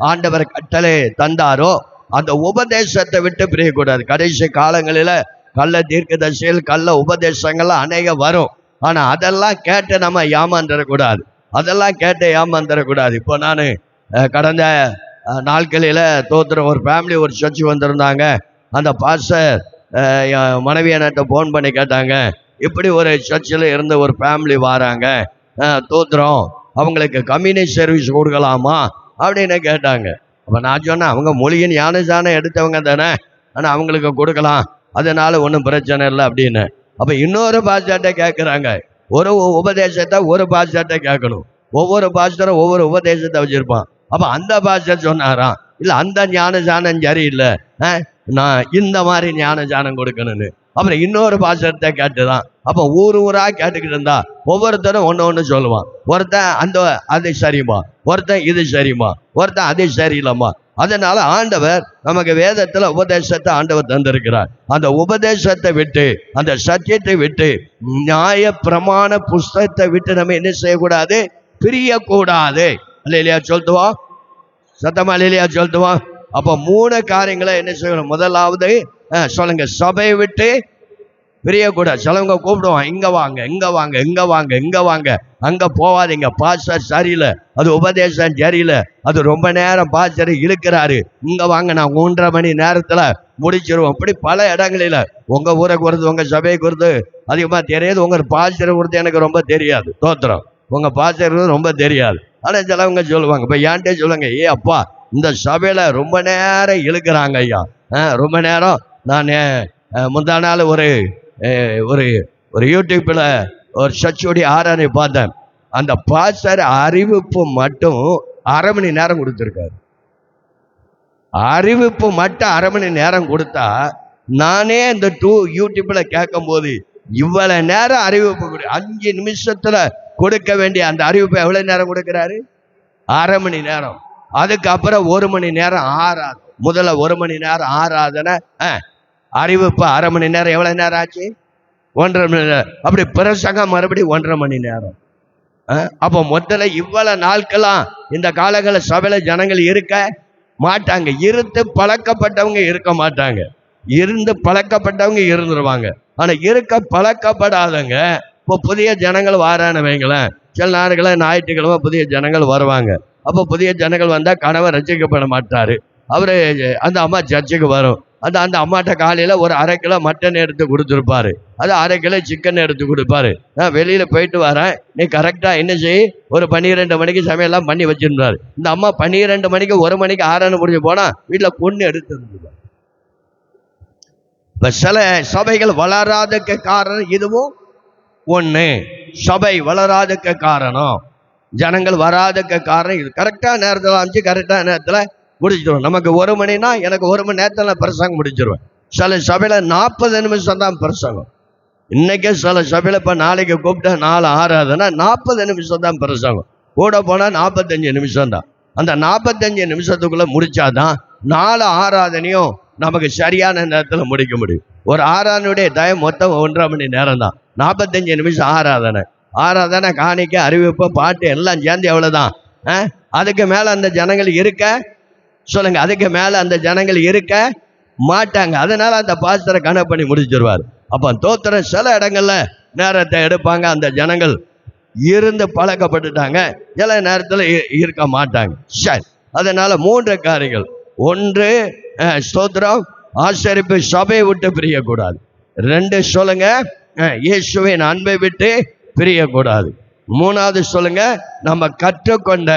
Speaker 1: ஆண்டவர் கட்டளை தந்தாரோ அந்த உபதேசத்தை விட்டு பிரியக்கூடாது. கடைசி காலங்களில கள்ள தீர்க்கதரிசிகள், கள்ள உபதேசங்கள்லாம் அநேக வரும். ஆனா அதெல்லாம் கேட்டு நம்ம ஏமாந்துடக்கூடாது. இப்போ நான் கடந்த நாட்களில் தோத்திரம் ஒரு ஃபேமிலி ஒரு சர்ச்சு வந்திருந்தாங்க. அந்த பாஸ்டர் மனைவி என்கிட்ட ஃபோன் பண்ணி கேட்டாங்க, இப்படி ஒரு சர்ச்சில் இருந்து ஒரு ஃபேமிலி வராங்க, தோத்திரம் அவங்களுக்கு கம்யூனிட்டி சர்வீஸ் கொடுக்கலாமா அப்படின்னு கேட்டாங்க. அப்போ நான் சொன்னேன், அவங்க மொழியின் ஞானசானம் எடுத்தவங்க தானே, ஆனால் அவங்களுக்கு கொடுக்கலாம், அதனால ஒன்றும் பிரச்சனை இல்லை அப்படின்னு. அப்போ இன்னொரு பாஸ்டர்கிட்ட கேட்குறாங்க. ஒரு உபதேசத்தை ஒரு பாஸ்டர்கிட்ட கேட்கணும். ஒவ்வொரு பாஸ்டரும் ஒவ்வொரு உபதேசத்தை வச்சுருப்பான். அப்போ அந்த பாஸ்டர் சொன்னாராம், இல்லை அந்த ஞானசானம் சரியில்லை, நான் இந்த மாதிரி ஞானசானம் கொடுக்கணும்னு. அப்புறம் இன்னொரு பாஸ்டர்கிட்ட கேட்டுதான். அப்போ ஊராக கேட்டுக்கிட்டு இருந்தா ஒவ்வொருத்தரும் ஒன்று சொல்லுவான். ஒருத்தன் அது சரிம்மா, ஒருத்தன் இது சரிம்மா, ஒருத்தன் அது சரியில்லைம்மா. அதனால ஆண்டவர் நமக்கு வேதத்துல உபதேசத்தை ஆண்டவர் தந்திருக்கிறார். அந்த உபதேசத்தை விட்டு, அந்த சத்தியத்தை விட்டு, நியாய பிரமாண புஸ்தகத்தை விட்டு நம்ம என்ன செய்யக்கூடாது? பிரியக்கூடாது. அல்லேலூயா சொல்லுவோம் சத்தமா. அல்லேலூயா சொல்லுவோம். அப்போ 3 காரியங்களை என்ன செய்யணும்? முதலாவது சொல்லுங்க, சபையை விட்டு பிரியக்கூடாது. சிலவங்க கூப்பிடுவான், இங்க வாங்க, இங்க வாங்க, இங்க வாங்க, இங்க வாங்க, அங்க போவாதீங்க, பாஸ்டர் சரியில்லை, அது உபதேசம் சரியில்லை, அது ரொம்ப நேரம் பாஸ்டர் இழுக்கிறாரு, இங்க வாங்க, நான் 3.5 மணி நேரத்துல முடிச்சிருவோம். இப்படி பல இடங்களில உங்க ஊரை குறித்து, உங்க சபையை குறித்து அதிகமா தெரியாது. உங்க பாஸ்டரை குறித்து எனக்கு ரொம்ப தெரியாது. தோத்திரம். உங்க பாஸ்டர் ரொம்ப தெரியாது. ஆனா சிலவங்க சொல்லுவாங்க, இப்ப ஏன்ட்டே சொல்லுங்க, அப்பா இந்த சபையில ரொம்ப நேரம் இழுக்கிறாங்க ஐயா, ரொம்ப நேரம். நான் முந்தா நாள் ஒரு யூடியூப்ல ஒரு சர்ச்சுடைய ஆராதனை பார்த்தேன். அந்த பாஸ்டர் அறிவிப்பு மட்டும் 1/2 மணி நேரம் கொடுத்துருக்காரு. அறிவிப்பு மட்டும் 1/2 மணி நேரம் கொடுத்தா, நானே இந்த யூடியூப்ல கேட்கும் போது இவ்வளவு நேரம் அறிவிப்பு 5 நிமிஷத்துல கொடுக்க வேண்டிய அந்த அறிவிப்பை எவ்வளவு நேரம் கொடுக்கிறாரு? 1/2 மணி நேரம். அதுக்கப்புறம் 1 மணி நேரம் ஆராதனை. முதல்ல 1 மணி நேரம் ஆராதனை, அறிவிப்பு 1/2 மணி நேரம். எவ்வளவு நேரம் ஆச்சு? 1.5 மணி நேரம். அப்படி பிரசங்கம் மறுபடியும் 1.5 மணி நேரம். அப்போ முதல்ல இவ்வளவு நாட்களாம் இந்த காலங்கள சபையில ஜனங்கள் இருக்க மாட்டாங்க. இருந்து பழக்கப்பட்டவங்க இருக்க மாட்டாங்க. இருந்து பழக்கப்பட்டவங்க இருந்துருவாங்க. ஆனா இருக்க பழக்கப்படாதவங்க இப்போ புதிய ஜனங்கள் வாரான்னு வைங்களேன். சில நாடுகளை ஞாயிற்றுக்கிழமை புதிய ஜனங்கள் வருவாங்க. அப்போ புதிய ஜனங்கள் வந்தா கணவர் ரசிக்கப்பட மாட்டாரு. அவரு அந்த அம்மா சர்ச்சுக்கு வரும். அந்த அம்மாட்ட காலையில ஒரு 1/2 கிலோ மட்டன் எடுத்து கொடுத்துருப்பாரு, அது 1/2 கிலோ சிக்கன் எடுத்து கொடுப்பாரு. நான் வெளியில போயிட்டு வரேன், நீ கரெக்டா என்ன செய், ஒரு 12 மணிக்கு சமையல்லாம் பண்ணி வச்சிருந்தாரு. இந்த அம்மா 12 மணிக்கு 1 மணிக்கு ஆராதனை முடிஞ்சு போனா வீட்டுல பொண்ணு எடுத்து இருந்துருவாங்க. இப்ப சில சபைகள் வளராதக்கு காரணம் இதுவும் ஒண்ணு. சபை வளராதக்கு காரணம் ஜனங்கள் வராதுக்கு காரணம் இது. கரெக்டாக நேரத்தில் அமைச்சு கரெக்டாக நேரத்தில் முடிச்சிடுவோம். நமக்கு 1 மணினா எனக்கு 1 மணி நேரத்தில் பிரசங்கம் முடிச்சிருவேன். சில சபையில் 40 நிமிஷம் தான் பிரசங்கம். இன்னைக்கே சில சபையில் இப்போ நாளைக்கு கூப்பிட்டா 4 ஆறாதுன்னா 40 நிமிஷம் தான் பிரசங்கம். கூட போனால் 45 நிமிஷம் தான். அந்த 45 நிமிஷத்துக்குள்ளே முடிச்சாதான் 4 ஆராதனையும் நமக்கு சரியான நேரத்தில் முடிக்க முடியும். ஒரு ஆராதனையுடைய டைம் மொத்தம் 1.5 மணி நேரம் தான். 45 நிமிஷம் ஆராதனை காணிக்க அறிவிப்பு பாட்டு எல்லாம் சேர்ந்து எவ்வளவுதான். அதுக்கு மேல அந்த ஜனங்கள் இருக்க சொல்லுங்க, அதுக்கு மேல அந்த ஜனங்கள் இருக்க மாட்டாங்க. அதனால அந்த பாஸ்டரை கணக்கு பண்ணி முடிச்சிருவார். அப்ப தோத்திர சில இடங்கள்ல நேரத்தை எடுப்பாங்க. அந்த ஜனங்கள் இருந்து பழக்கப்பட்டுட்டாங்க, சில நேரத்தில் இருக்க மாட்டாங்க. சரி, அதனால 3 காரியங்கள். 1, ஸ்தோத்திரம், ஆசரிப்பு சபையை விட்டு பிரியக்கூடாது. 2 சொல்லுங்க, இயேசுவின் அன்பை விட்டு பிரியக்கூடாது. 3வது சொல்லுங்க, நம்ம கற்றுக்கொண்ட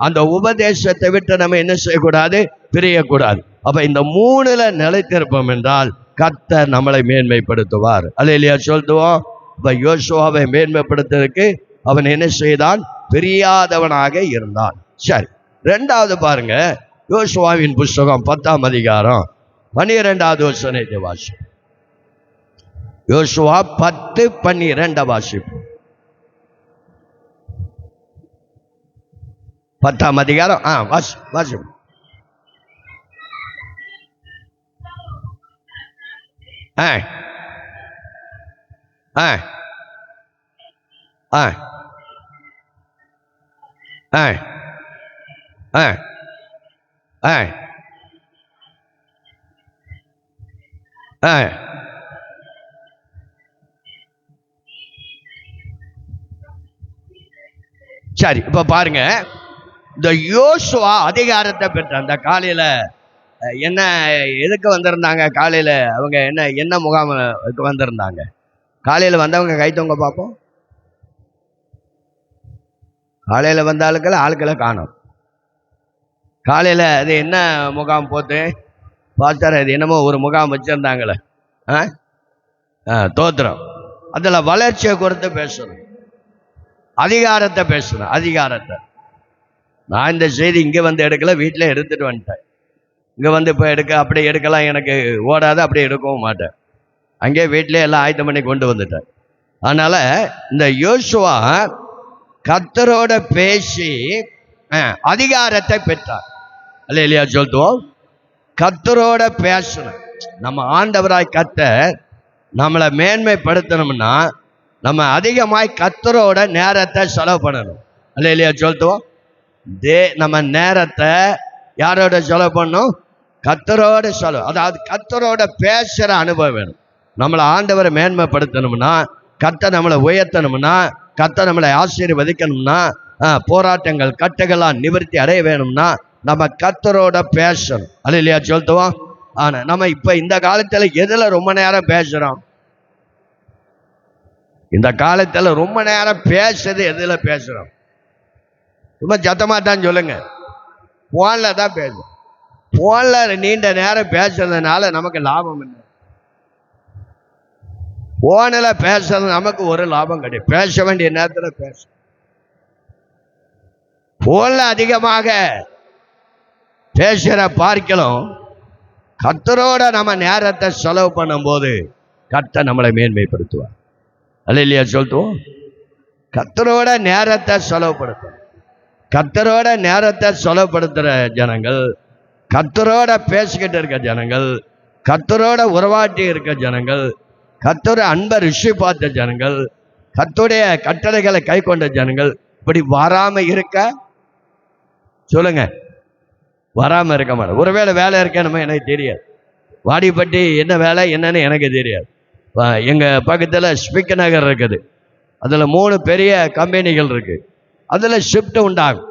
Speaker 1: அந்த உபதேசத்தை விட்டு நம்ம என்ன செய்யக்கூடாது, பிரியக்கூடாது. அப்ப இந்த 3ல நிலைத்திருப்போம் என்றால் கர்த்தர் நம்மளை மேன்மைப்படுத்துவார். அல்லேலூயா சொல்லுவோம். இப்ப யோசுவாவை மேன்மைப்படுத்துவதற்கு அவன் என்ன செய்தான், பிரியாதவனாக இருந்தான். சரி, 2வது பாருங்க, யோசுவாவின் புஸ்தகம் 10ஆம் அதிகாரம் 12வது வசனத்தை வாசி. யோசுவா 10:12 வாசிப்பு. 10ஆம் அதிகாரம் வாசி. சரி, இப்ப பாருங்க, இந்த யோசுவா அதிகாரத்தை பெற்ற அந்த காலையில என்ன எதுக்கு வந்திருந்தாங்க? காலையில அவங்க என்ன முகாமுக்கு வந்திருந்தாங்க? காலையில வந்தவங்க கைத்தவங்க பார்ப்போம். காலையில வந்த ஆட்களை காணும். காலையில அது என்ன முகாம் போட்டு பாஸ்டர், அது என்னமோ ஒரு முகாம் வச்சிருந்தாங்களே, தோத்திரம். அதுல வளர்ச்சியை குறித்து பேசணும், அதிகாரத்தை பேசணும். அதிகாரத்தை நான் இந்த செய்தி இங்கே வந்து எடுக்கல, வீட்டில் எடுத்துட்டு வந்துட்டேன். இங்கே வந்து இப்போ அப்படி எடுக்கலாம் எனக்கு ஓடாது, அப்படி எடுக்கவும் மாட்டேன். அங்கே வீட்டிலே எல்லாம் ஆயத்தம் பண்ணி கொண்டு வந்துட்டேன். அதனால இந்த யோசுவா கர்த்தரோட பேசி அதிகாரத்தை பெற்றார். அல்லேலூயா சொல்லுவோம். கர்த்தரோட பேசணும். நம்ம ஆண்டவராய் கர்த்தர் நம்மளை மேன்மைப்படுத்தணும்னா நம்ம அதிகமாய் கர்த்தரோட நேரத்தை செலவு பண்ணணும். அல்லேலூயா சொல்லுவோம். நம்ம நேரத்தை யாரோட செலவு பண்ணணும்? கர்த்தரோட செலவு. அதாவது கர்த்தரோட பேசுற அனுபவம் வேணும். நம்மளை ஆண்டவரை மேன்மைப்படுத்தணும்னா, கர்த்தர் நம்மளை உயர்த்தணும்னா, கர்த்தர் நம்மளை ஆசீர்வதிக்கணும்னா, போராட்டங்கள் கட்டுகளாம் நிவர்த்தி அடைய வேணும்னா நம்ம கர்த்தரோட பேசணும். அல்லேலூயா சொல்லுவோம். ஆனா நம்ம இப்ப இந்த காலத்துல எதுல ரொம்ப நேரம் பேசுறோம்? இந்த காலத்துல ரொம்ப நேரம் பேசுறது எதுல பேசுறோம்? ரொம்ப சத்தமா தான் சொல்லுங்க. போன்ல தான் பேசுறோம். போன்ல நீண்ட நேரம் பேசுறதுனால நமக்கு லாபம் என்ன? போன்ல பேசுறது நமக்கு ஒரு லாபம் கிடையாது. பேச வேண்டிய நேரத்தில் பேச. போன்ல அதிகமாக பேசுற பார்க்கலாம். கர்த்தரோட நம்ம நேரத்தை செலவு பண்ணும் போது கர்த்தர் நம்மளை மேன்மைப்படுத்துவார். அல்லேலூயா சொல்லுவோம். கர்த்தரோட நேரத்தை செலவுப்படுத்தும். கர்த்தரோட நேரத்தை செலவுப்படுத்துற ஜனங்கள், கர்த்தரோட பேசிக்கிட்டு இருக்க ஜனங்கள், கர்த்தரோட உறவாட்டி இருக்க ஜனங்கள், கர்த்தரோட அன்பை ருசி பார்த்த ஜனங்கள், கர்த்தருடைய கட்டளைகளை கை கொண்ட ஜனங்கள் இப்படி வராம இருக்க சொல்லுங்க. வராம இருக்க மாட்டேன். ஒருவேளை வேலை இருக்கணுமா எனக்கு தெரியாது. வாடிப்பட்டி என்ன வேலை என்னன்னு எனக்கு தெரியாது. எங்க பக்கத்துல ஸ்பிக் நகர் இருக்குது. அதுல 3 பெரிய கம்பெனிகள் இருக்கு. அதுல ஷிஃப்ட் உண்டாகும்.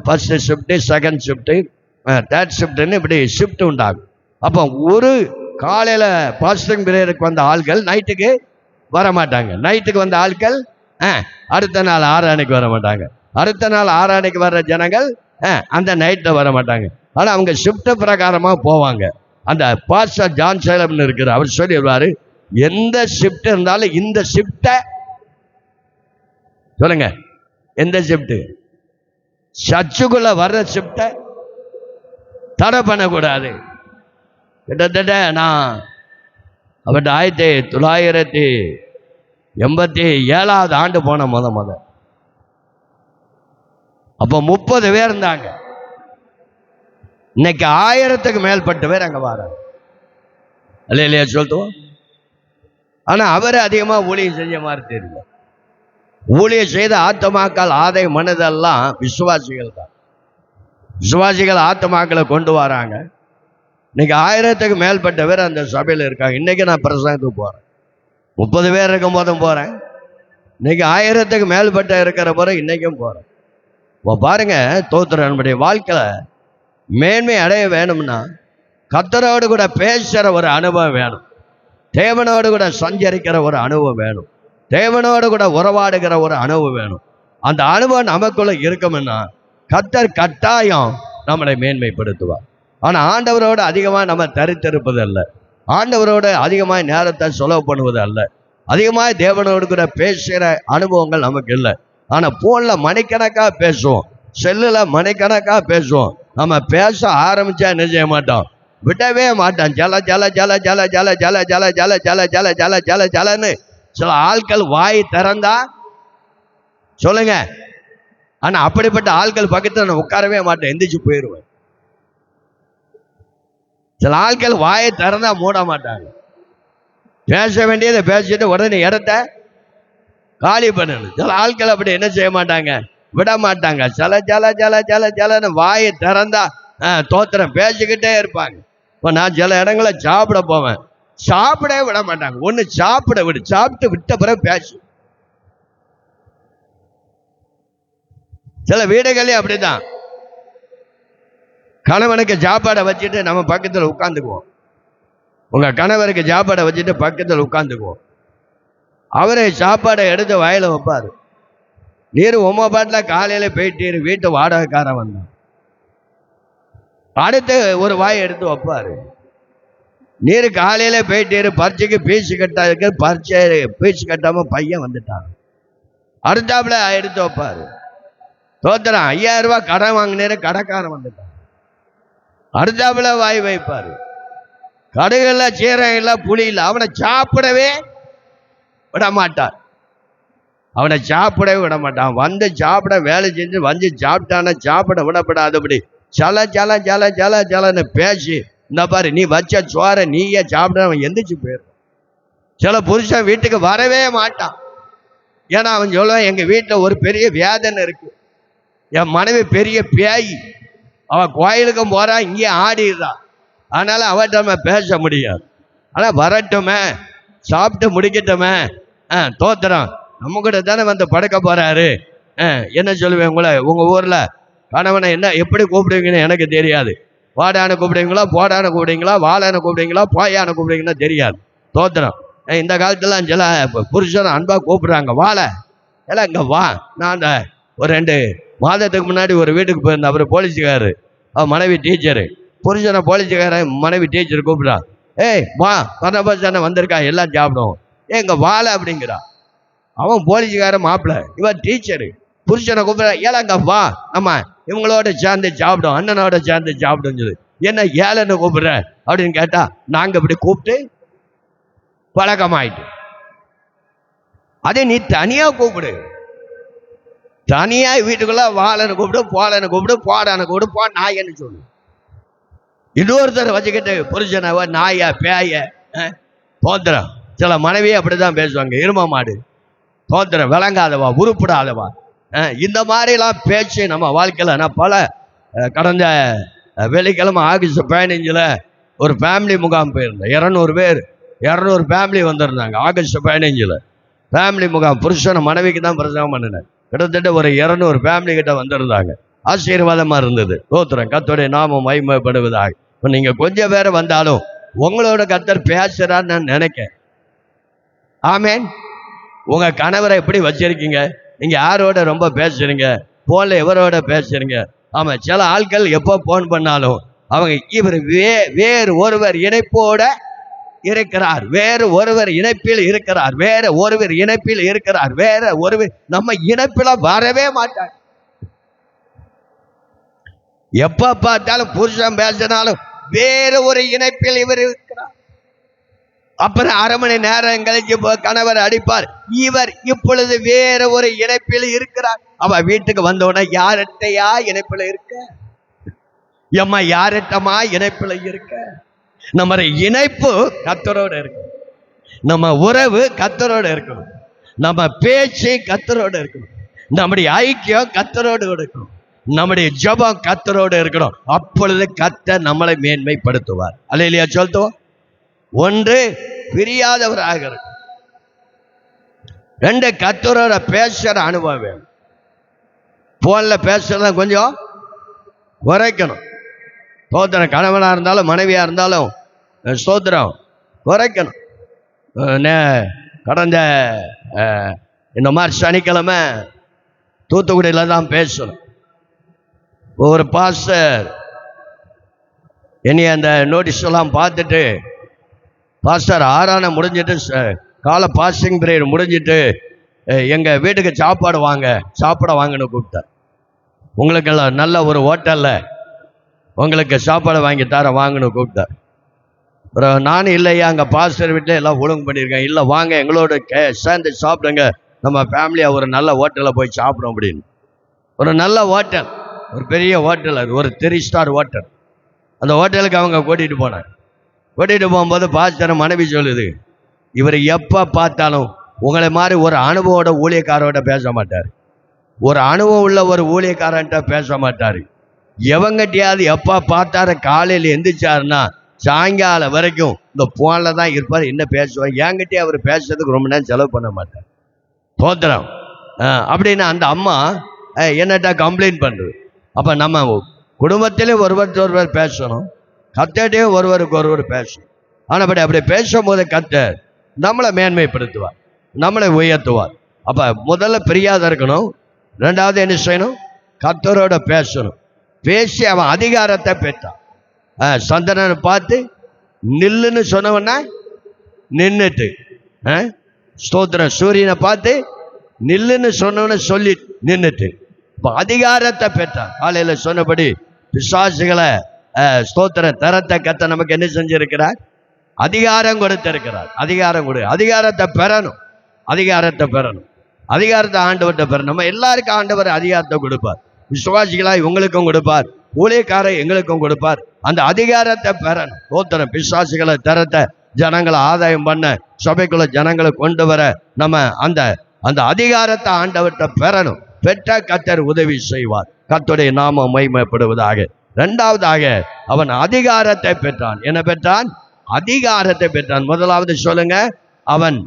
Speaker 1: First shift, second shift, third ஷிஃப்ட்னு இப்படி ஷிஃப்ட் உண்டாகும். அப்போ ஒரு காலையில பாஸ்டிங் பிரேயருக்கு வந்த ஆட்கள் நைட்டுக்கு வர மாட்டாங்க. நைட்டுக்கு வந்த ஆட்கள் அடுத்த நாள் ஆராதனைக்கு வர மாட்டாங்க. அடுத்த நாள் ஆராதனைக்கு வர்ற ஜனங்கள் அந்த நைட்ல வர மாட்டாங்க. ஆனா அவங்க ஷிஃப்ட் பிரகாரமா போவாங்க. அந்த பாஸ்டர் ஜான் சேலம்னு இருக்கிற அவர் சொல்லிடுவாரு, எந்த ஷிஃப்ட் இருந்தாலும் இந்த ஷிஃப்ட சொல்லுங்க, எந்த ஷிஃப்ட்? சர்ச்சுக்குள்ள வர்ற ஷிஃப்டை தடை பண்ணக்கூடாது. கிட்டத்தட்ட நான் அவர்கிட்ட 1987 ஆண்டு போன முத அப்போ 30 பேர் இருந்தாங்க. இன்னைக்கு 1000க்கு மேற்பட்ட பேர் அங்க வராங்க. இல்லையா சொல்லுவோம். ஆனா அவரு அதிகமா ஊழியம் செஞ்ச மாதிரி தெரியல. ஊழியம் செய்த ஆத்மாக்கள் ஆதாய மனதெல்லாம் விசுவாசிகள் தான். விசுவாசிகள் ஆத்மாக்களை கொண்டு வராங்க. இன்னைக்கு 1000க்கு மேற்பட்ட பேர் அந்த சபையில் இருக்காங்க. இன்னைக்கு நான் பிரசங்கத்துக்கு போறேன். 30 பேர் இருக்கும் போதும் போறேன். இன்னைக்கு 1000க்கு மேற்பட்ட இருக்கிற போற இன்னைக்கும் போறேன். பாருங்க, தோத்திரம், நம்முடைய வாழ்க்கையில மேன்மை அடைய வேணும்னா கர்த்தரோடு கூட பேசுற ஒரு அனுபவம் வேணும். தேவனோடு கூட சஞ்சரிக்கிற ஒரு அனுபவம் வேணும். தேவனோடு கூட உறவாடுகிற ஒரு அனுபவம் வேணும். அந்த அனுபவம் நமக்குள்ள இருக்கும்னா கர்த்தர் கட்டாயம் நம்மளை மேன்மைப்படுத்துவார். ஆனா ஆண்டவரோடு அதிகமா நம்ம தரித்திருப்பது அல்ல, ஆண்டவரோடு அதிகமாக நேரத்தை செலவு பண்ணுவது அல்ல, அதிகமாக தேவனோடு கூட பேசுகிற அனுபவங்கள் நமக்கு இல்லை. ஆனா போன்ல மணிக்கணக்காக பேசுவோம், செல்லுல மணிக்கணக்காக பேசுவோம். நம்ம பேச ஆரம்பிச்சா என்ன செய்ய மாட்டோம், விடவே மாட்டோம். ஜல ஜல ஜல ஜல ஜல ஜல ஜல ஜல ஜல ஜல ஜல ஜல ஜலன்னு சில ஆட்கள் வாய் திறந்தா சொல்லுங்க. ஆனா அப்படிப்பட்ட ஆட்கள் பக்கத்துல நான் உட்காரவே மாட்டேன், எந்திரிச்சு போயிடுவேன். சில ஆட்கள் வாயை திறந்தா மூட மாட்டாங்க. பேச வேண்டியதை பேசிட்டு உடனே இடத்த காலி பண்ணணும். சில ஆட்கள் அப்படி என்ன செய்ய மாட்டாங்க, விட மாட்டாங்க. ஜல ஜல ஜல ஜல ஜலன்னு வாயை திறந்தா தோத்திரம் பேசிக்கிட்டே இருப்பாங்க. இப்போ நான் சில இடங்களை சாப்பிட போவேன், சாப்பிடவே விட மாட்டாங்க. ஒன்று சாப்பிட விடு, சாப்பிட்டு விட்ட பிறகு பேசு. சில வீடுகளே அப்படிதான். கணவனுக்கு சாப்பாடை வச்சுட்டு நம்ம பக்கத்தில் உட்காந்துக்குவோம். உங்க கணவருக்கு சாப்பாடை வச்சுட்டு பக்கத்தில் உட்காந்துக்குவோம். அவரை சாப்பாடை எடுத்து வாயில வைப்பாரு. நீர் உமா பாட்டில் காலையில போயிட்டு வீட்டு வாடகைக்காரன் வந்தான், அடுத்து ஒரு வாயை எடுத்து வைப்பாரு. நீர் காலையில போயிட்டு பரீட்சைக்கு பீஸ் கட்டாதுக்கு பரீட்சை பீஸ் கட்டாம பையன் வந்துட்டான், அடுத்தாப்புல எடுத்து வைப்பாரு. தோத்திரம் 5000 ரூபாய் கடன் வாங்கினேரு, கடைக்காரன் வந்துட்டான், அடுத்தாப்புல வாய் வைப்பாரு. கடுகுல சீரம் இல்லை, புளி இல்லை, அவனை சாப்பிடவே விட மாட்டார். அவனை சாப்பிடவே விட மாட்டான். வந்து சாப்பிட வேலை செஞ்சு வந்து சாப்பிட்டான சாப்பிட விடப்படாதபடி ஜல ஜல ஜல ஜல ஜலன்னு பேசி, இந்த பாரு நீ வச்ச சோற நீயே சாப்பிட அவன் எந்திரிச்சு போயிடும். சில புருஷன் வீட்டுக்கு வரவே மாட்டான். ஏன்னா அவன் சொல்லுவான், எங்க வீட்டில் ஒரு பெரிய வேதனை இருக்கு, என் மனைவி பெரிய பேய், அவன் கோயிலுக்கும் போறான், இங்கே ஆடிடுறான், அதனால அவட்ட நம்ம பேச முடியாது. ஆனா வரட்டுமே, சாப்பிட்டு முடிக்கட்டுமே, தோத்திரம் நம்ம கூட தானே வந்து படுக்க போறாரு. என்ன சொல்லுவேன், உங்க ஊர்ல கணவனை என்ன எப்படி கூப்பிடுவீங்கன்னு எனக்கு தெரியாது. வாடான கூப்பிடுவீங்களா, போடான கூப்பிடுவீங்களா, வாழான கூப்பிடுவீங்களா, போயான கூப்பிடுவீங்களா தெரியாது. தோத்திரம் இந்த காலத்துல சில புருஷனை அன்பா கூப்பிடுறாங்க, வாழ எல்லாம் இங்க வா. நான் அந்த ஒரு 2 மாதத்துக்கு முன்னாடி ஒரு வீட்டுக்கு போயிருந்தேன். அவர் போலீஸுக்காரு, அவன் மனைவி டீச்சரு. புருஷனை போலீஸுக்காரன் மனைவி டீச்சர் கூப்பிடுறான், ஏய் வா பரபசான வந்திருக்கா எல்லாம் சாப்பிடும், இங்க வாழ அப்படிங்கிறா. அவன் போலீஸுக்காரன் மாப்பிள்ள, இவன் டீச்சரு. புருஷனை கூப்பிடுற, ஏழாங்க வா நம்ம இவங்களோட சேர்ந்து சாப்பிடும், அண்ணனோட சேர்ந்து சாப்பிடும் சொல்லு. என்ன ஏழைன்னு கூப்பிடுற அப்படின்னு கேட்டா, நாங்க இப்படி கூப்பிட்டு பழக்கமாயிட்டு. அதே நீ தனியா கூப்பிடு, தனியா வீட்டுக்குள்ள வாழன்னு கூப்பிடு, போலன்னு கூப்பிடு, போடான்னு கூப்பிடு, போ நாயன்னு சொல்லு. இன்னொருத்தர் வச்சுக்கிட்டு புருஷனை நாய பேய தோத்திரம். சில மனைவியே அப்படிதான் பேசுவாங்க, எரும மாடு, தோத்திரம் விளங்காதவா, உருப்படாதவா, இந்த மாதிரிலாம் பேச்சு நம்ம வாழ்க்கையில். நான் பல கடந்த வெள்ளிக்கிழமை ஆகஸ்ட் 15 ஒரு ஃபேமிலி முகாம் போயிருந்தேன். 200 ஃபேமிலி வந்திருந்தாங்க. ஆகஸ்ட் 15 ஃபேமிலி முகாம், புருஷனை மனைவிக்கு தான் பிரசவம் பண்ணினேன். கிட்டத்தட்ட ஒரு 200 ஃபேமிலி கிட்ட வந்திருந்தாங்க. ஆசீர்வாதமா இருந்தது. தோத்திரம், கர்த்தருடைய நாமம் மகிமைப்படுவதாக. இப்போ நீங்க கொஞ்சம் பேர் வந்தாலும் உங்களோட கர்த்தர் பேசுறான்னு நான் நினைக்கிறேன். ஆமேன். உங்க கணவரை எப்படி வச்சிருக்கீங்க, நீங்க யாரோட ரொம்ப பேசுறீங்க, போன்ல எவரோட பேசுறீங்க. ஆமா, சில ஆட்கள் எப்போ போன் பண்ணாலும் அவங்க இவர் வேறு ஒருவர் இணைப்போட இருக்கிறார், வேறு ஒருவர் இணைப்பில் இருக்கிறார், வேற ஒருவர் இணைப்பில் இருக்கிறார், வேற ஒருவர் நம்ம இணைப்பில வரவே மாட்டார். எப்ப பார்த்தாலும் புருஷன் பேசினாலும் வேற ஒரு இணைப்பில் இவர் இருக்கிறார். அப்புறம் அரை மணி நேரம் கழிச்சு கணவர் அடிப்பார், இவர் இப்பொழுது வேற ஒரு இணைப்பில் இருக்கிறார். அவ வீட்டுக்கு வந்தோடனே யார்கிட்டயா இணைப்பில் இருக்க, எம்மா யார்கிட்டமா இணைப்பில் இருக்க. நம்ம இணைப்பு கர்த்தரோடு இருக்கணும், நம்ம உறவு கர்த்தரோடு இருக்கணும், நம்ம பேச்சு கர்த்தரோடு இருக்கணும், நம்முடைய ஐக்கியம் கர்த்தரோடு இருக்கணும், நம்முடைய ஜெபம் கர்த்தரோடு இருக்கணும். அப்பொழுது கர்த்தர் நம்மளை மேன்மைப்படுத்துவார். அல்லேலூயா சொல்லுவோம். ஒன்று, பிரியாதவராக இருக்கும். ரெண்டு, கர்த்தரோட பேசுற அனுபவம் வேணும். போன்ல பேசுறத கொஞ்சம் குறைக்கணும். ஸ்தோத்திரம். கணவனா இருந்தாலும் மனைவியா இருந்தாலும் ஸ்தோத்திரம் குறைக்கணும். கடந்த இந்த மாதிரி சனிக்கிழமை தூத்துக்குடியில தான் பேசணும். ஒரு பாஸ்டர் என்னைய அந்த நோட்டீஸ் எல்லாம் பார்த்துட்டு, பாஸ்டர் ஆரான முடிஞ்சிட்டு காலை பாஸ்டிங் பீரியட் முடிஞ்சிட்டு எங்கள் வீட்டுக்கு சாப்பாடு வாங்க, சாப்பிட வாங்கன்னு கூப்பிட்டார். உங்களுக்கெல்லாம் நல்ல ஒரு ஹோட்டலில் உங்களுக்கு சாப்பாடு வாங்கி தர வாங்கன்னு கூப்பிட்டார். அப்புறம் நானும் இல்லையா அங்கே பாஸ்டர் வீட்டில் எல்லாம் ஒழுங்கு பண்ணியிருக்கேன், இல்லை வாங்க எங்களோட சேர்ந்து சாப்பிடுங்க, நம்ம ஃபேமிலியாக ஒரு நல்ல ஹோட்டலில் போய் சாப்பிடும் அப்படின்னு. ஒரு நல்ல ஹோட்டல், ஒரு பெரிய ஹோட்டல், அது ஒரு 3 ஸ்டார் ஹோட்டல். அந்த ஹோட்டலுக்கு அவங்க கூட்டிகிட்டு போனாங்க. கூட்டிகிட்டு போகும்போது பாஸ்டர் மனைவி சொல்லுது, இவர் எப்போ பார்த்தாலும் உங்களை மாதிரி ஒரு அனுபவோட ஊழியக்காரோட பேச மாட்டார், ஒரு அனுபவம் உள்ள ஒரு ஊழியக்காரன்ட்ட பேச மாட்டார். எவங்கிட்டையாவது எப்போ பார்த்தாரு காலையில் எந்திரிச்சாருன்னா சாயங்காலம் வரைக்கும் இந்த போனில் தான் இருப்பார், என்ன பேசுவார். என்கிட்டே அவர் பேசுறதுக்கு ரொம்ப நேரம் செலவு பண்ண மாட்டார். தோத்திரம். அப்படின்னு அந்த அம்மா என்னட்ட கம்ப்ளைண்ட் பண்ணுறது. அப்போ நம்ம குடும்பத்திலே ஒருவர் பேசணும், கர்த்தர்கிட்டையும் ஒருவருக்கு ஒருவர் பேசணும். ஆனால் அப்படி பேசும்போது கர்த்தர் நம்மளை மேன்மைப்படுத்துவார், நம்மளை உயர்த்துவார். அப்போ முதல்ல பிரியாத இருக்கணும். ரெண்டாவது என்ன செய்யணும், கர்த்தரோட பேசணும். பேசி அவன் அதிகாரத்தை பெற்றான். சந்திரனை பார்த்து நில்லுன்னு சொன்னவன நின்றுட்டு, ஸ்தோத்திரம், சூரியனை பார்த்து நில்லுன்னு சொன்னவன சொல்லி நின்றுட்டு இப்போ அதிகாரத்தை பெற்றான். காலையில் சொன்னபடி பிசாசுகளை ஸ்தோத்திரம் தரத்தை கத்த நமக்கு என்ன செஞ்சிருக்கிறார், அதிகாரம் கொடுத்திருக்கிறார். அதிகாரம் கொடு, அதிகாரத்தை பெறணும், அதிகாரத்தை பெறணும், அதிகாரத்தை ஆண்டவர்கிட்ட பெறணும். நம்ம எல்லாருக்கும் ஆண்டவர் அதிகாரத்தை கொடுப்பார். விசுவாசிகளாய் உங்களுக்கும் கொடுப்பார், ஊழியக்காரர் எங்களுக்கும் கொடுப்பார். அந்த அதிகாரத்தை பெறணும். ஸ்தோத்திரம். பிசாசுகளை தரத்தை ஜனங்களை ஆதாயம் பண்ண, சபைக்குள்ள ஜனங்களை கொண்டு வர நம்ம அந்த அந்த அதிகாரத்தை ஆண்டவர்கிட்ட பெறணும். பெற்ற கர்த்தர் உதவி செய்வார். கர்த்தருடைய நாமம் மகிமைப்படுவதாக. இரண்டாவதாக அவன் அதிகாரத்தை பெற்றான். என்ன பெற்றான்? அதிகாரத்தை பெற்றான். முதலாவது சொல்லுங்க, அவன்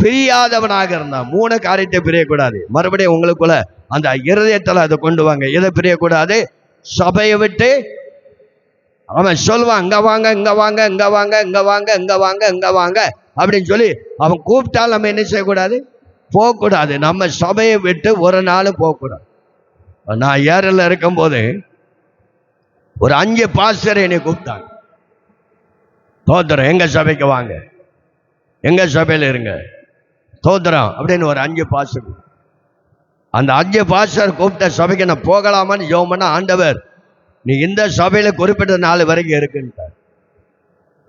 Speaker 1: பிரியாதவனாக இருந்தான். 3 காரியத்தை பிரியக்கூடாது. மறுபடியும் உங்களுக்குள்ள அந்த இருதயத்தில் அதை கொண்டு வாங்க. எதை பிரியக்கூடாது? சபையை விட்டு அவன் சொல்லுவான், இங்க வாங்க, இங்க வாங்க, இங்க வாங்க, இங்க வாங்க, இங்க வாங்க, இங்க வாங்க அப்படின்னு சொல்லி அவன் கூப்பிட்டால் நம்ம என்ன செய்யக்கூடாது? போகக்கூடாது. நம்ம சபையை விட்டு ஒரு நாள் போகக்கூடாது. நான் ஏரில் இருக்கும்போது ஒரு 5 பாஸ்டர் என்னை கூப்பிட்டாங்க. தோத்திரம், எங்க சபைக்கு வாங்க, எங்க சபையில் இருங்க, தோத்திரம் அப்படின்னு ஒரு 5 பாஸ்டர். அந்த 5 பாஸ்டர் கூப்பிட்ட சபைக்கு நான் போகலாமான்னு ஜெபம் பண்ண, ஆண்டவர் நீ இந்த சபையில குறிப்பிட்ட நாள் வரைக்கும் இருக்குன்ட்டார்.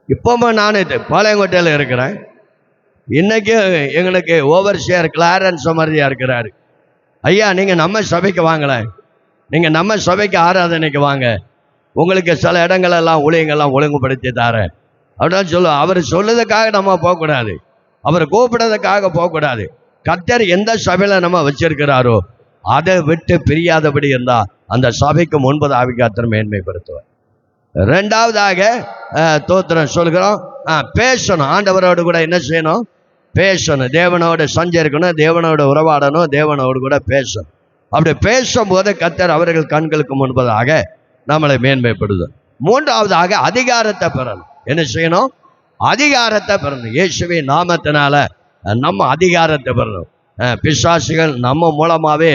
Speaker 1: இப்போமா நான் பாளையங்கோட்டையில் இருக்கிறேன். இன்னைக்கு எங்களுக்கு ஓவர்சியர் கிளாரன்ஸ் மருதியா இருக்கிறாரு. ஐயா, நீங்க நம்ம சபைக்கு வாங்கல, நீங்க நம்ம சபைக்கு ஆராதனைக்கு வாங்க, உங்களுக்கு சில இடங்களெல்லாம் ஊழியங்கள்லாம் ஒழுங்குபடுத்தி தாரேன் அப்படின்னு சொல்லுவோம். அவர் சொல்லுறதுக்காக நம்ம போகக்கூடாது, அவர் கூப்பிடுறதுக்காக போகக்கூடாது. கர்த்தர் எந்த சபையில நம்ம வச்சிருக்கிறாரோ அதை விட்டு பிரியாதபடி இருந்தா அந்த சபைக்கு முன்பது ஆவிகாத்திரம் மேன்மைப்படுத்துவார். ரெண்டாவதாக தோத்திரம் சொல்கிறோம், பேசணும். ஆண்டவரோடு கூட என்ன செய்யணும்? பேசணும். தேவனோடு சஞ்சரிக்கணும், தேவனோடு உறவாடணும், தேவனோடு கூட பேசணும். அப்படி பேசும்போது கர்த்தர் அவர்கள் கண்களுக்கு முன்பதாக நம்மளை மேன்மைப்படுத்தும். மூன்றாவதாக அதிகாரத்தை பெறணும். என்ன செய்யணும்? அதிகாரத்தை பெறணும். இயேசுவின் நாமத்தினால நம்ம அதிகாரத்தை பெறணும். பிசாசுகள் நம்ம மூலமாவே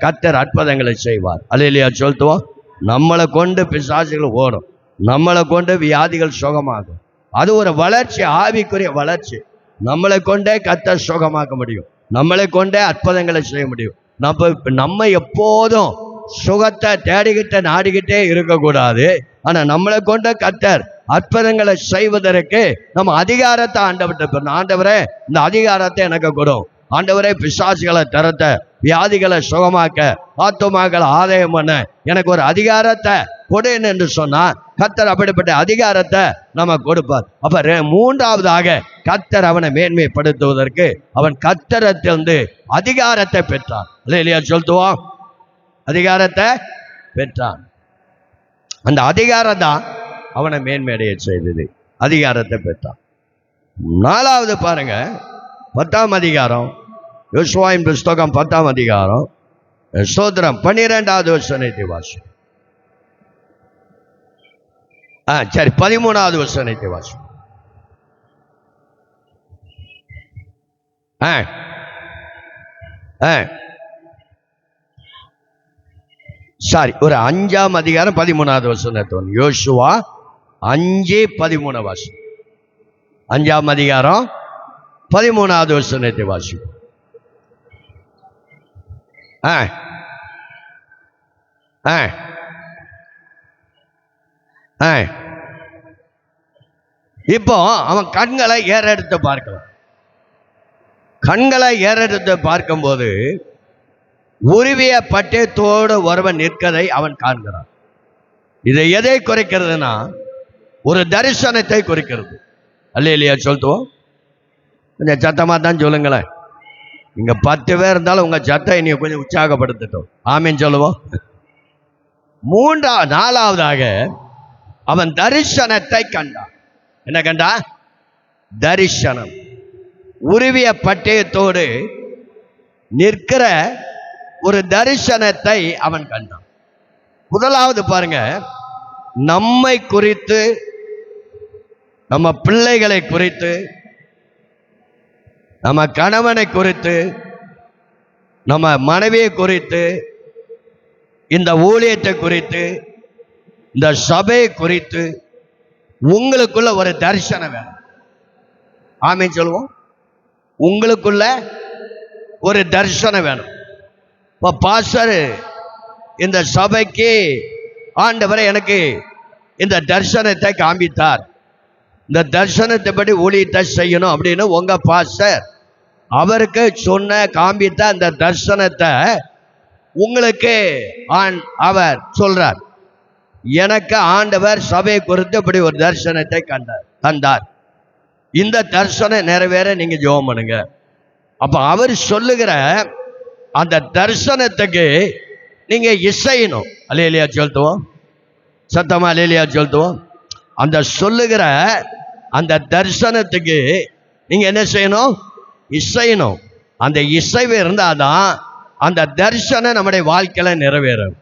Speaker 1: கர்த்தர் அற்புதங்களை செய்வார். அல்லேலூயா சொல்லுவோம். நம்மளை கொண்டு பிசாசுகள் ஓடும், நம்மளை கொண்டு வியாதிகள் சுகமாகும், அது ஒரு வளர்ச்சி, ஆவிக்குரிய வளர்ச்சி. நம்மளை கொண்டே கர்த்தர் சுகமாக்க முடியும், நம்மளை கொண்டே அற்புதங்களை செய்ய முடியும். நம்ம எப்போதும் சுகத்தை தேடிக்கிட்ட நாடிக்கிட்டே இருக்கக்கூடாது. ஆனா நம்மளை கொண்ட கர்த்தர் அற்புதங்களை செய்வதற்கு நம்ம அதிகாரத்தை ஆண்டவர்கிட்ட, ஆண்டவரே இந்த அதிகாரத்தை எனக்கு கொடும், ஆண்டவரே பிசாசுகளை திறத்த, வியாதிகளை சுகமாக்க, ஆத்துமாக்களை ஆதாயம் பண்ண எனக்கு ஒரு அதிகாரத்தை கொடுன்னு என்று சொன்னா கர்த்தர் அப்படிப்பட்ட அதிகாரத்தை நம்ம கொடுப்பார். அப்ப மூன்றாவதாக கர்த்தர் அவனை மேன்மைப்படுத்துவதற்கு அவன் கர்த்தரிடத்திலிருந்து அதிகாரத்தை பெற்றான். இல்லையா சொல்லுவோம், அதிகாரத்தை பெற்றான். அந்த அதிகாரம் தான் அவனை மேன்மையடைய செய்தது. அதிகாரத்தை பெற்றான். நாலாவது பாருங்க, 10ஆம் அதிகாரம், யோசுவாவின் புஸ்தகம் 10ஆம் அதிகாரம், ஸ்தோத்திரம், 12வது வசனத்தை வாசி. சரி, 13வது வசனத்தை வாசி. சாரி, ஒரு 5ஆம் அதிகாரம் 13வது வசனத்தை, யோசுவா 5:13 வாசி. 5ஆம் அதிகாரம் 13வது வசனத்தை வாசி. இப்போ அவன் கண்களை ஏறெடுத்து பார்க்கலாம். கண்களை ஏறெடுத்து பார்க்கும்போது உருவிய பட்டயத்தோடு ஒருவன் நிற்கதை அவன் காண்கிறான். இதை எதை குறைக்கிறதுனா ஒரு தரிசனத்தை குறிக்கிறது. அல்லேலூயா சொல்லுவோம். கொஞ்சம் சத்தமா தான் சொல்லுங்களேன். இங்க 10 பேர் இருந்தாலும் உங்க சத்தம் நீங்க கொஞ்சம் உற்சாகப்படுத்தட்டும். ஆமீன் சொல்லுவோம். நாலாவதாக அவன் தரிசனத்தை கண்டான். என்ன கண்டா? தரிசனம். உருவிய பட்டயத்தோடு நிற்கிற ஒரு தரிசனத்தை அவன் கண்டான். முதலாவது பாருங்க, நம்மை குறித்து, நம்ம பிள்ளைகளை குறித்து, நம்ம கணவனை குறித்து, நம்ம மனைவியை குறித்து, இந்த ஊழியத்தை குறித்து, இந்த சபையை குறித்து உங்களுக்குள்ள ஒரு தரிசனம் வேணும். ஆமீன் சொல்லுவோம். உங்களுக்குள்ள ஒரு தரிசனம் வேணும். இப்போ பாஸ்டர் இந்த சபைக்கு ஆண்டவரை எனக்கு இந்த தரிசனத்தை காண்பித்தார், இந்த தரிசனத்தை படி ஊழியத்தை செய்யணும் அப்படின்னு உங்க பாஸ்டர் அவருக்கு சொன்ன காண்பித்த அந்த தரிசனத்தை உங்களுக்கு அவர் சொல்றார், எனக்கு ஆண்டவர் சபையை குறித்து இப்படி ஒரு தரிசனத்தை தந்தார், இந்த தரிசனம் நிறைவேற நீங்க ஜெபம் பண்ணுங்க. அப்ப அவர் சொல்லுகிற அந்த தரிசனத்துக்கு நீங்க இசையணும். அல்லேலூயா சொல்லுவோம். சத்தமா அல்லேலூயா சொல்லுவோம். அந்த சொல்லுகிற அந்த தரிசனத்துக்கு நீங்க என்ன செய்யணும்? இசையணும். அந்த இசைவு இருந்தாதான் அந்த தரிசனம் நம்முடைய வாழ்க்கையில நிறைவேறும்.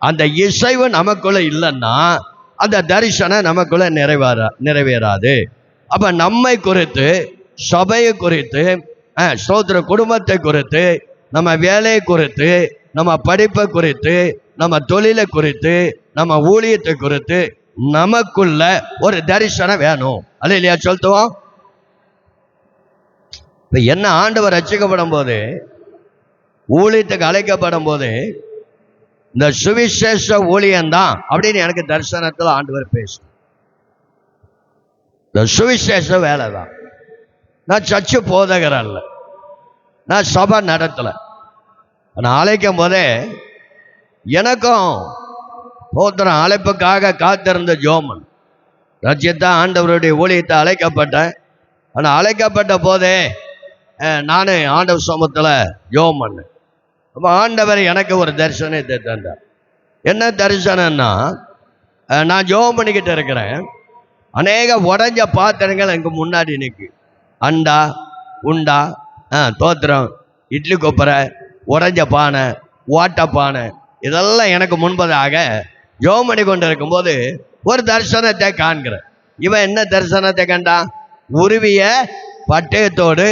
Speaker 1: அந்த இசைவு நமக்குள்ள இல்லைன்னா அந்த தரிசனம் நமக்குள்ள நிறைவேறாது. அப்ப நம்மை குறித்து, சபையை குறித்து, ஸ்தோத்திர குடும்பத்தை குறித்து, நம்ம வேலையை குறித்து, நம்ம படிப்பை குறித்து, நம்ம தொழிலை குறித்து, நம்ம ஊழியத்தை குறித்து நமக்குள்ள ஒரு தரிசனம் வேணும். அல்லேலூயா சொல்லுவோம். இப்ப என்ன, ஆண்டவர் ரட்சிக்கப்படும் போது, ஊழியத்துக்கு அழைக்கப்படும் போது இந்த சுவிசேஷ ஊழியம்தான் அப்படின்னு எனக்கு தரிசனத்தில் ஆண்டவர் பேசும். இந்த சுவிசேஷ வேலை தான். நான் சர்ச்சு போதகர் அல்ல, நான் சபை நடத்தல. நான் அழைக்கும் போதே எனக்கும் போத்திரம் அழைப்புக்காக காத்திருந்த ஜோமன் ரட்சித்தா ஆண்டவருடைய ஊழியத்தை அழைக்கப்பட்டேன். ஆனால் அழைக்கப்பட்ட போதே நான் ஆண்டவர் சமூகத்தில் ஜோம் பண்ணேன். அப்போ ஆண்டவர் எனக்கு ஒரு தரிசனத்தை தந்தார். என்ன தரிசனம்னா, நான் ஜோம் பண்ணிக்கிட்டு இருக்கிறேன். அநேக உடஞ்ச பாத்திரங்கள் எனக்கு முன்னாடி நிற்கு. அண்டா, உண்டா, தோத்திரம், இட்லி கொப்பரை, உடஞ்ச பானை, ஓட்ட பானை, இதெல்லாம் எனக்கு முன்பதாக ஜோம் பண்ணி கொண்டு இருக்கும்போது ஒரு தரிசனத்தை காண்கிறேன். இவன் என்ன தரிசனத்தை கண்டான்? உருவிய பட்டயத்தோடு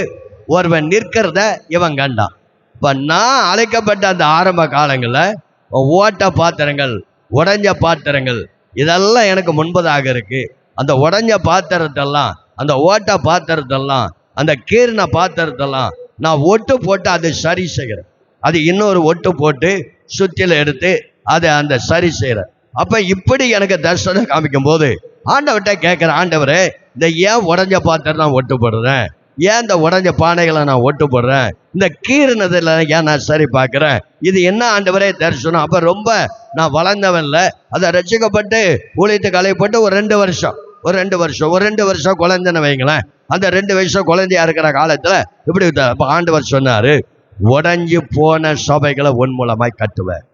Speaker 1: ஒருவன் நிற்கிறத இவன் கண்டான். இப்போ நான் அழைக்கப்பட்ட அந்த ஆரம்ப காலங்களில் ஓட்ட பாத்திரங்கள், உடைஞ்ச பாத்திரங்கள் இதெல்லாம் எனக்கு முன்பதாக இருக்கு. அந்த உடஞ்ச பாத்திரத்தெல்லாம், அந்த ஓட்ட பாத்திரத்தெல்லாம், அந்த கீர்ன பாத்திரத்தெல்லாம் நான் ஒட்டு போட்டு அதை சரி செய்கிறேன். அது இன்னொரு ஒட்டு போட்டு சுத்தில எடுத்து அதை அந்த சரி செய்கிறேன். அப்ப இப்படி எனக்கு தரிசனம் காமிக்கும் போது ஆண்டவர்கிட்ட கேட்கிறேன், ஆண்டவரே இந்த ஏன் உடஞ்ச பாத்திரம் நான் ஒட்டு போடுறேன், ஏன் இந்த உடஞ்ச பானைகளை நான் ஒட்டு போடுறேன், இந்த கீறுனதில் ஏன் நான் சரி பார்க்குறேன், இது என்ன ஆண்டவரே தரிசனம்? அப்போ ரொம்ப நான் வளர்ந்தவன்ல, அதை ரசிக்கப்பட்டு ஊழியத்துக்கு அலைப்பட்டு ஒரு 2 வருஷம் குழந்தைன்னு வைங்களேன். அந்த 2 வருஷம் குழந்தையா இருக்கிற காலத்தில் இப்படி அப்போ ஆண்டவர் சொன்னார், உடஞ்சி போன சபைகளை உன் மூலமாய் கட்டுவேன்.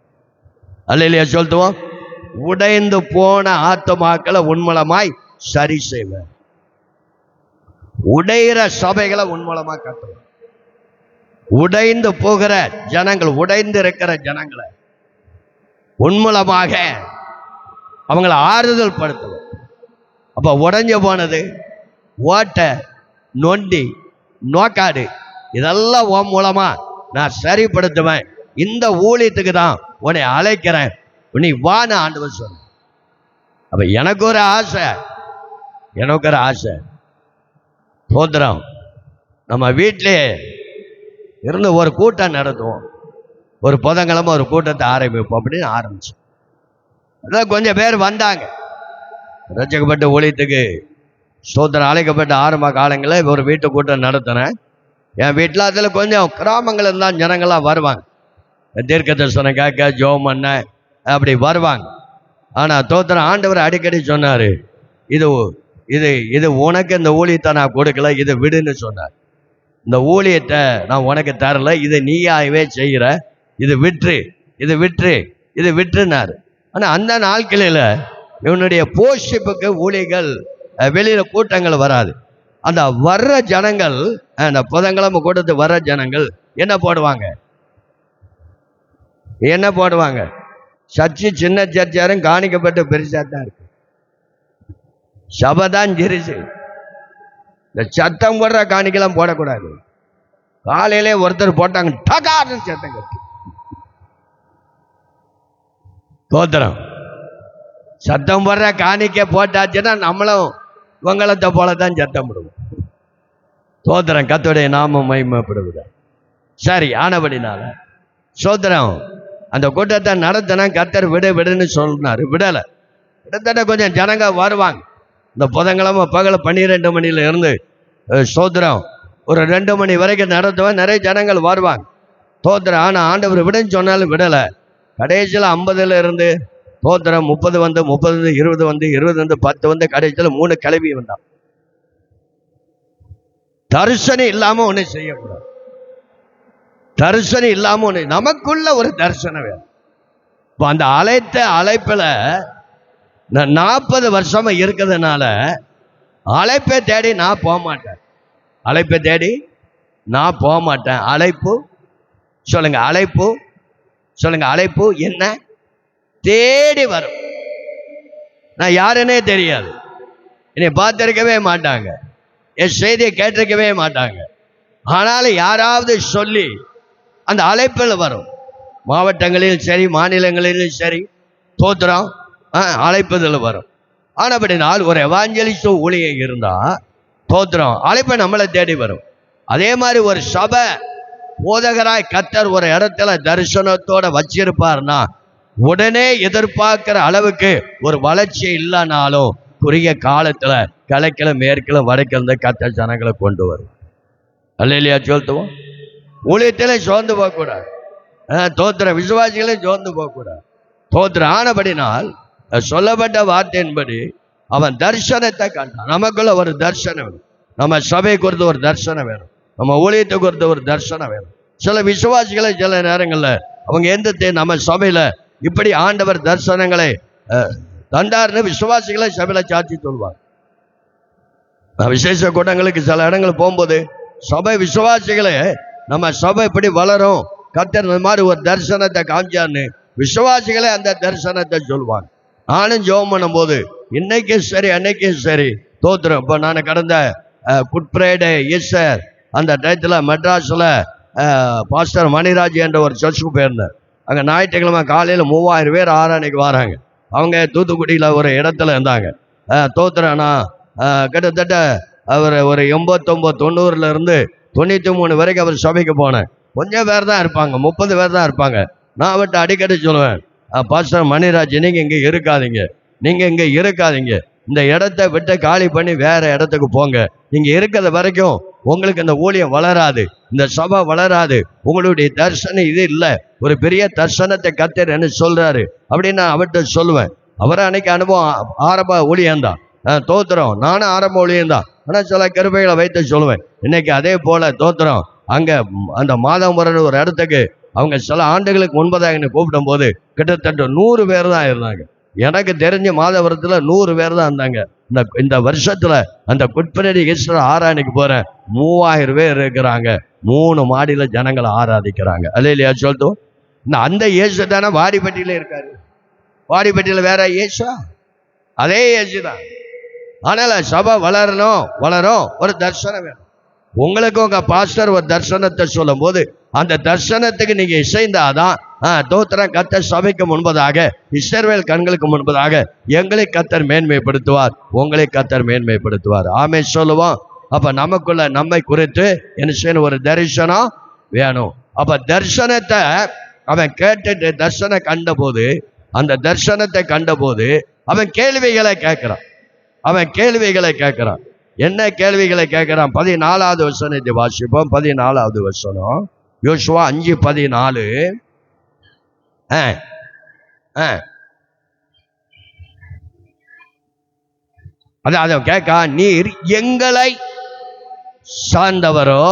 Speaker 1: அல்லையா சொல்லுவோம், உடைந்து போன ஆத்துமாக்களை உன் மூலமாய் சரி செய்வேன். உடைகிற சபைகளை உன் மூலமா கட்டுவேன். உடைந்து போகிற ஜனங்கள், உடைந்து இருக்கிற ஜனங்களை உன் மூலமாக அவங்களை ஆறுதல் படுத்துவேன். அப்ப உடைஞ்சு போனது, ஓட்டை, நொண்டி, நோக்காடு, இதெல்லாம் உன் மூலமா நான் சரிப்படுத்துவேன். இந்த ஊழியத்துக்கு தான் உன்னை அழைக்கிறேன், நீ வான்னு ஆண்டவர் சொன்ன. அப்ப எனக்கு ஒரு ஆசை போதும், நம்ம வீட்டிலே இருந்து ஒரு கூட்டம் நடத்துவோம், ஒரு புதன்கிழமை ஒரு கூட்டத்தை ஆரம்பிப்போம் அப்படின்னு ஆரம்பிச்சு. அதான் கொஞ்சம் பேர் வந்தாங்க ரசிக்கப்பட்ட ஊழியத்துக்கு. சோதனை அழைக்கப்பட்ட ஆரம்ப காலங்களில் ஒரு வீட்டு கூட்டம் நடத்தினேன் என் வீட்டில். அதில் கொஞ்சம் கிராமங்கள் இருந்தால் ஜனங்கள்லாம் வருவாங்க, தீர்க்க தரிசனம் கேட்க, ஜோம் பண்ண அப்படி வருவாங்க. ஆனால் தோத்திரம் ஆண்டவர் அடிக்கடி சொன்னார், இது இது இது உனக்கு இந்த ஊழியத்தை நான் கொடுக்கல, இதை விடுன்னு சொன்னார். இந்த ஊழியத்தை நான் உனக்கு தரல, இதை நீயாகவே செய்கிற, இது விட்டுனாரு. ஆனால் அந்த நாட்களில் இவனுடைய போஷிப்புக்கு ஊழியர்கள் வெளியில கூட்டங்கள் வராது. அந்த வர்ற ஜனங்கள், அந்த புதன்கிழமை கூட்டத்து வர்ற ஜனங்கள் என்ன போடுவாங்க? சர்ச்சு சின்ன சர்ச்சாரும் காணிக்கப்பட்டு பெருசா தான் இருக்கு, சபைதான் சிரிச்சு. இந்த சத்தம் போடுற காணிக்கெல்லாம் போடக்கூடாது. காலையிலே ஒருத்தர் போட்டாங்க, டகார்னு சத்தம் கட்டு. தோத்திரம் சத்தம் போடுற காணிக்க போட்டாச்சுன்னா நம்மளும் இவங்களத்தை போலதான் சத்தம் போடுவோம். தோத்திரம் கர்த்தருடைய நாமம் மகிமைப்படுவது. சரி, ஆனபடினால சோத்திரம் அந்த கூட்டத்தை நடத்தினா கர்த்தர் விடுன்னு சொன்னாரு. விடலை. கிட்டத்தட்ட கொஞ்சம் ஜனங்க வருவாங்க. இந்த புதன்கிழமை பகல் 12 மணில இருந்து சோத்திரம் ஒரு 2 மணி வரைக்கும் நடத்துவேன். நிறைய ஜனங்கள் வருவாங்க. தோத்திரம் ஆனால் ஆண்டவர் விடுன்னு சொன்னாலும் விடலை. கடைசியில் 50 இருந்து தோத்திரம் 30 வந்து, 30 20 வந்து, 20 வந்து 10 வந்து, கடைசியில் 3 கிளவி வந்தான். தரிசனம் இல்லாம ஒண்ணு செய்யக்கூடாது. தரிசனம் இல்லாம ஒண்ணு, நமக்குள்ள ஒரு தரிசனம் வேணும். இப்போ அந்த அழைப்புல 40 வருஷமா இருக்கிறதுனால அழைப்பை தேடி நான் போக மாட்டேன். அழைப்பு சொல்லுங்க, அழைப்பு என்ன தேடி வரும். நான் யாருன்னே தெரியாது, என்னை பார்த்திருக்கவே மாட்டாங்க, என் செய்தியை கேட்டிருக்கவே மாட்டாங்க. ஆனாலும் யாராவது சொல்லி அந்த அழைப்பில் வரும். மாவட்டங்களிலும் சரி, மாநிலங்களிலும் சரி, தோத்திரம் அழைப்பதில் வரும். ஆனபடினால் ஒரு எவாஞ்சலிஸ்ட் ஊழியம் இருந்தா தோத்திரம் அழைப்பை நம்மளை தேடி வரும். அதே மாதிரி ஒரு சபை போதகராய் கர்த்தர் ஒரு இடத்துல தரிசனத்தோட வச்சிருப்பார்னா உடனே எதிர்பார்க்கிற அளவுக்கு ஒரு வளர்ச்சி இல்லைனாலும் குறுகிய காலத்துல கிழக்கில மேற்கில வடக்கில கர்த்தர் ஜனங்களை கொண்டு வரும். அல்லேலூயா சொல்லுவோம். ஊழியத்திலே சோர்ந்து போகக்கூடாது. தோத்திர விசுவாசிகளே சோர்ந்து போகக்கூடாது. தோத்திர ஆனபடினால் சொல்லப்பட்ட வார்த்தையின்படி அவன் தரிசனத்தை கண்டான். நமக்குள்ள ஒரு தரிசனம் வேணும். நம்ம சபை குறித்து ஒரு தரிசனம் வேணும். நம்ம ஊழியத்தை குறித்து ஒரு தரிசனம் வேணும். சில விசுவாசிகளை சில நேரங்களில் அவங்க எந்த நம்ம சபையில இப்படி ஆண்டவர் தரிசனங்களை தந்தார்னு விசுவாசிகளை சபையில சாட்சி சொல்வாங்க. விசேஷ கூட்டங்களுக்கு சில இடங்கள் போகும்போது சபை விசுவாசிகளே நம்ம சபை இப்படி வளரும், கர்த்தர் இந்த மாதிரி ஒரு தரிசனத்தை காமிச்சார்னு விசுவாசிகளே அந்த தரிசனத்தை சொல்லுவாங்க. நானும் ஜெபம் பண்ணும் போது இன்னைக்கும் சரி அன்னைக்கும் சரி தோத்திரம். இப்போ நான் கடந்த குட் ஃப்ரைடே ஈஸ்டர் அந்த டயத்தில் மெட்ராஸில் பாஸ்டர் மணிராஜ் என்ற ஒரு சர்ச்சுக்கு போயிருந்தேன். அங்கே ஞாயிற்றுக்கிழமை காலையில் 3000 பேர் ஆராதனைக்கு வராங்க. அவங்க தூத்துக்குடியில் ஒரு இடத்துல இருந்தாங்க. தோத்துறானா கிட்டத்தட்ட அவர் ஒரு 89 90 இருந்து 93 வரைக்கும் அவர் சபைக்கு போனேன். கொஞ்சம் பேர் தான் இருப்பாங்க, 30 பேர் தான் இருப்பாங்க. நான் அவர்கிட்ட அடிக்கடி சொல்லுவேன், பாஸ்டர் மணிராஜ், நீங்க இங்க இருக்காதீங்க, நீங்க இங்க இருக்காதீங்க, இந்த இடத்த விட்டு காலி பண்ணி வேற இடத்துக்கு போங்க. நீங்க இருக்கிற வரைக்கும் உங்களுக்கு இந்த ஊழியம் வளராது, இந்த சபை வளராது, உங்களுடைய தரிசனம் இது இல்லை, ஒரு பெரிய தரிசனத்தை கர்த்தர் என்ன சொல்றாரு அப்படின்னு நான் அவர்கிட்ட சொல்லுவேன். அவரை அன்னைக்கு அனுபவம் ஆரம்ப ஊழியம்தான், தோத்திரம், நானும் ஆரம்ப ஊழியம்தான். ஆனால் சில கிருபைகளை வைத்து சொல்லுவேன். இன்னைக்கு அதே போல தோத்திரம் அங்க அந்த மாதம்பரம் ஒரு இடத்துக்கு அவங்க சில ஆண்டுகளுக்கு முன்பதாக என்னை கூப்பிடும் போது கிட்டத்தட்ட 100 பேர் தான் இருந்தாங்க. எனக்கு தெரிஞ்ச மாதவரத்தில் 100 பேர் தான் இருந்தாங்க. இந்த வருஷத்துல அந்த குட்பனடி ஈஸ்வர ஆராதனைக்கு போறேன், 3000 பேர் இருக்கிறாங்க. 3 மாடியில ஜனங்களை ஆராதிக்கிறாங்க. அல்லேலூயா சொல்லிட்டோம். அந்த இயேசு தானே வாடிப்பட்டியில இருக்காரு. வாடிப்பட்டியில வேற இயேசு? அதே இயேசு தான். அதனால சபை வளரணும், ஒரு தரிசனம் வேணும். உங்களுக்கு உங்க பாஸ்டர் ஒரு தரிசனத்தை சொல்லும் போது அந்த தரிசனத்துக்கு நீங்க இசைந்தாதான் தோத்திரம் கர்த்தர் சபைக்கு முன்பதாக, இஸ்ரவேல் கண்களுக்கு முன்பதாக எங்களை கர்த்தர் மேன்மைப்படுத்துவார், உங்களை கர்த்தர் மேன்மைப்படுத்துவார். ஆமே சொல்லுவோம். அப்ப நமக்குள்ள நம்மை குறித்து என்ன செய்யணும்? ஒரு தரிசனம் வேணும். அப்ப தரிசனத்தை அவன் கேட்டுட்டு தரிசனம் கண்ட போது, அந்த தரிசனத்தை கண்ட போது அவன் கேள்விகளை கேட்கிறான். என்ன கேள்விகளை கேட்கிறான்? 14வது வசனத்தை வாசிப்போம். 14வது வசனம், யோசுவா 5:14. அதான் கேட்க, நீர் எங்களை சார்ந்தவரோ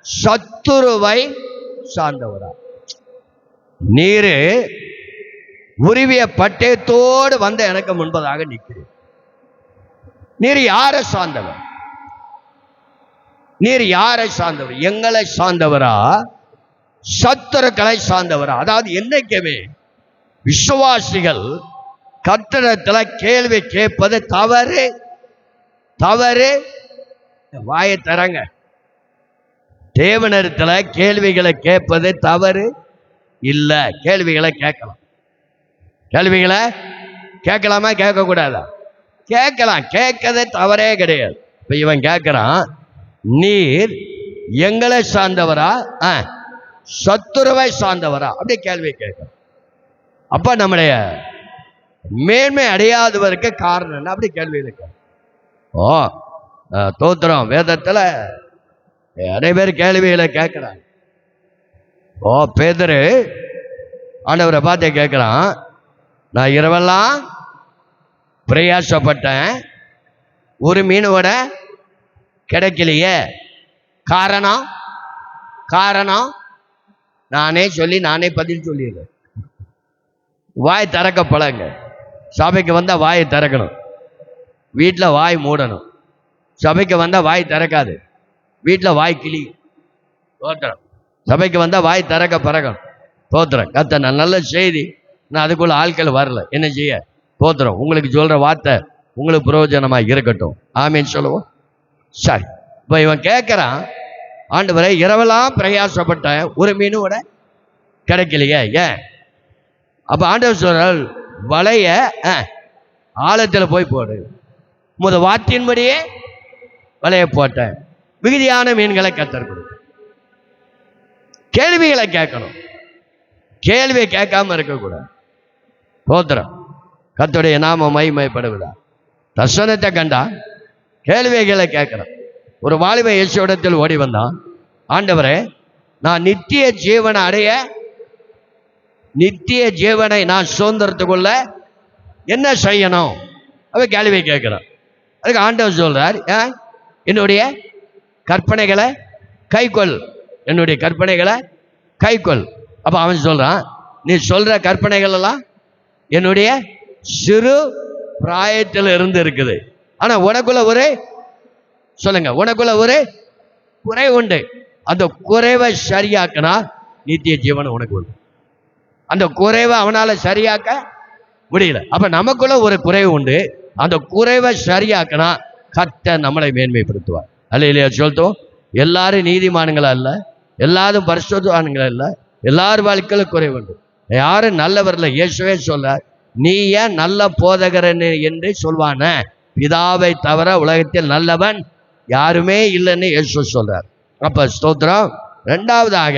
Speaker 1: சத்துருவை சார்ந்தவரா? நீரு உருவிய பட்டயத்தோடு வந்த எனக்கு முன்பதாக நிற்கிறேன். நீர் யாரை சார்ந்தவர்? நீர் யாரை சார்ந்தவர்? எங்களை சார்ந்தவரா சத்துருக்களை சார்ந்தவரா? அதாவது என்னைக்குமே விசுவாசிகள் கர்த்தரிடத்துல கேள்வி கேட்பது தவறு. வாயை தரங்க. தேவனிடத்துல கேள்விகளை கேட்பது தவறு இல்ல. கேள்விகளை கேட்கலாமா? கேட்கக்கூடாதா? கேட்கலாம். கேட்கறது தவறே கிடையாது. இப்ப இவன் கேட்கிறான், நீர் எங்களை சார்ந்தவரா சத்துருவை சார்ந்தவரா? அப்படி கேள்வி கேட்கிறான். அப்ப நம்முடைய மேன்மை அடையாதவருக்கு காரணம் என்ன? அப்படி கேள்வி இருக்க. தோத்திரம் வேதத்துல நிறைய பேர் கேள்விகளை கேட்கிறாங்க. பேதுரு ஆண்டவரை பார்த்து கேட்கிறான், நான் இரவெல்லாம் பிரயாசப்பட்டேன், ஒரு மீனோட கிடைக்கலையே, காரணம் நானே பதில் சொல்லிடுறேன். வாய் திறக்க பழங்க. சபைக்கு வந்தா வாயை திறக்கணும், வீட்டில் வாய் மூடணும். சபைக்கு வந்தா வாய் திறக்காது, வீட்டில் வாய் கிளி. தோத்திரம். சபைக்கு வந்தா வாய் திறக்க பறக்கணும். தோத்திரம். கத்த நல்ல செய்தி. நான் அதுக்குள்ள ஆட்கள் வரல, என்ன செய்ய? தோத்திரம். உங்களுக்கு சொல்ற வார்த்தை உங்களுக்கு பிரயோஜனமா இருக்கட்டும். ஆமீன் சொல்லுவோம். சரி, இப்ப இவன் கேட்கிறான், ஆண்டவரே இரவெல்லாம் பிரயாசப்பட்ட ஒரு மீனோட கிடைக்கலையே, ஏன்? அப்ப ஆண்டவர் சொல்றார், வலைய ஆழத்துல போய் போடு. வார்த்தையின்படியே வலைய போட்டேன், மிகுதியான மீன்களை கர்த்தர் கொடுத்து. கேள்விகளை கேட்கணும், கேள்வியை கேட்காம இருக்கக்கூடாது. தோத்திரம். கர்த்தருடைய நாமம் மகிமைப்படுவதா? தரிசனத்தை கண்டா கேள்விகளை கேட்கிறான். ஒரு வாலிப இயேசுவிடத்தில் ஓடி வந்தான், ஆண்டவரே நான் நித்திய ஜீவனை அடைய, நித்திய ஜீவனை நான் சுதந்திரத்துக்குள்ள என்ன செய்யணும்? அவ கேள்வி கேட்கிறான். அதுக்கு ஆண்டவர் சொல்றார், என்னுடைய கற்பனைகளை கைக்கொள், என்னுடைய கற்பனைகளை கைக்கொள். அப்ப அவன் சொல்றான், நீ சொல்ற கற்பனைகள் எல்லாம் என்னுடைய சிறு பிராயத்தில் இருந்து இருக்குது. ஆனா உனக்குள்ள உனக்குள்ள ஒரு குறை உண்டு. அந்த குறைவை சரியாக்கினா நித்திய ஜீவன் உனக்கு உண்டு. அந்த குறைவை அவனால சரியாக்க முடியல. அப்ப நமக்குள்ள ஒரு குறைவு உண்டு. அந்த குறைவை சரியாக்கினா கர்த்தர் நம்மளை மேன்மைப்படுத்துவார். அல்லேலூயா சொல்லிட்டோம். எல்லாரும் நீதிமானுங்களா இல்ல, எல்லாரும் பரிசுத்தவான்களா இல்ல, எல்லாரும் வாழ்க்கையில குறைவு உண்டு. யாரும் நல்லவர் இல்லை. இயேசுவே சொல்றார், நீ ஏன் நல்ல போதகரன் என்று சொல்வான, பிதாவை தவிர உலகத்தில் நல்லவன் யாருமே இல்லைன்னு இயேசு சொல்றார். அப்ப ஸ்தோத்திரம். இரண்டாவதாக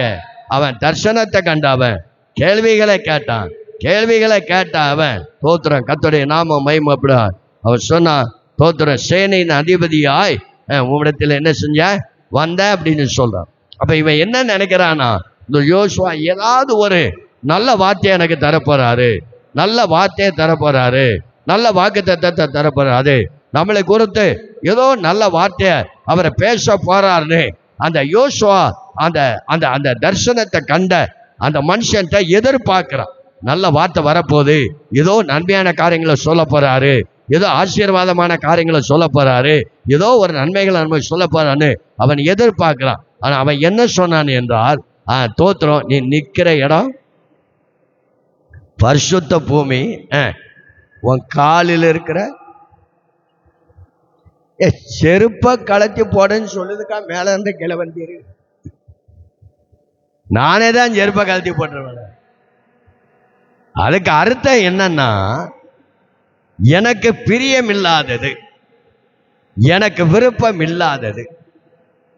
Speaker 1: அவன் தரிசனத்தை கண்டவன், கேள்விகளை கேட்டான். கேள்விகளை கேட்ட அவன் ஸ்தோத்திரம், கர்த்தருடைய நாமம் மகிமைப்படும். அவன் சொன்னான், ஸ்தோத்திரம், சேனையின் அதிபதியாய் உம்மிடத்தில் என்ன செஞ்ச வந்த அப்படின்னு சொல்றான். அப்ப இவன் என்ன நினைக்கிறானா, இந்த யோசுவா ஏதாவது ஒரு நல்ல வார்த்தையை எனக்கு தரப்போறாரு, நல்ல வார்த்தையை தரப்போறாரு, நல்ல வாக்குத்தத்தத்தை தரப்போறாரு, நம்மளை குறித்து ஏதோ நல்ல வார்த்தையை அவரை பேச போறாருன்னு அந்த யோசுவா அந்த அந்த அந்த தரிசனத்தை கண்ட அந்த மனுஷன்ட்ட எதிர்பார்க்கிறான். நல்ல வார்த்தை வரப்போகுது, ஏதோ நன்மையான காரியங்களை சொல்ல போறாரு, ஏதோ ஆசீர்வாதமான காரியங்களை சொல்ல போறாரு, ஏதோ ஒரு நன்மைகளை நம்ம சொல்ல போறான்னு அவன் எதிர்பார்க்கிறான். ஆனா அவன் என்ன சொன்னான் என்றால், தோத்திரம், நீ நிக்கிற இடம் பரிசுத்த பூமி, உன் காலில் இருக்கிற செருப்ப கலத்தி போடுன்னு சொல்லுதுக்கா. மேல இருந்து கிளவந்தீரு, நானே தான் செருப்ப கலத்தி போட்டுருவேன். அதுக்கு அர்த்தம் என்னன்னா, எனக்கு பிரியம் இல்லாதது, எனக்கு விருப்பம் இல்லாதது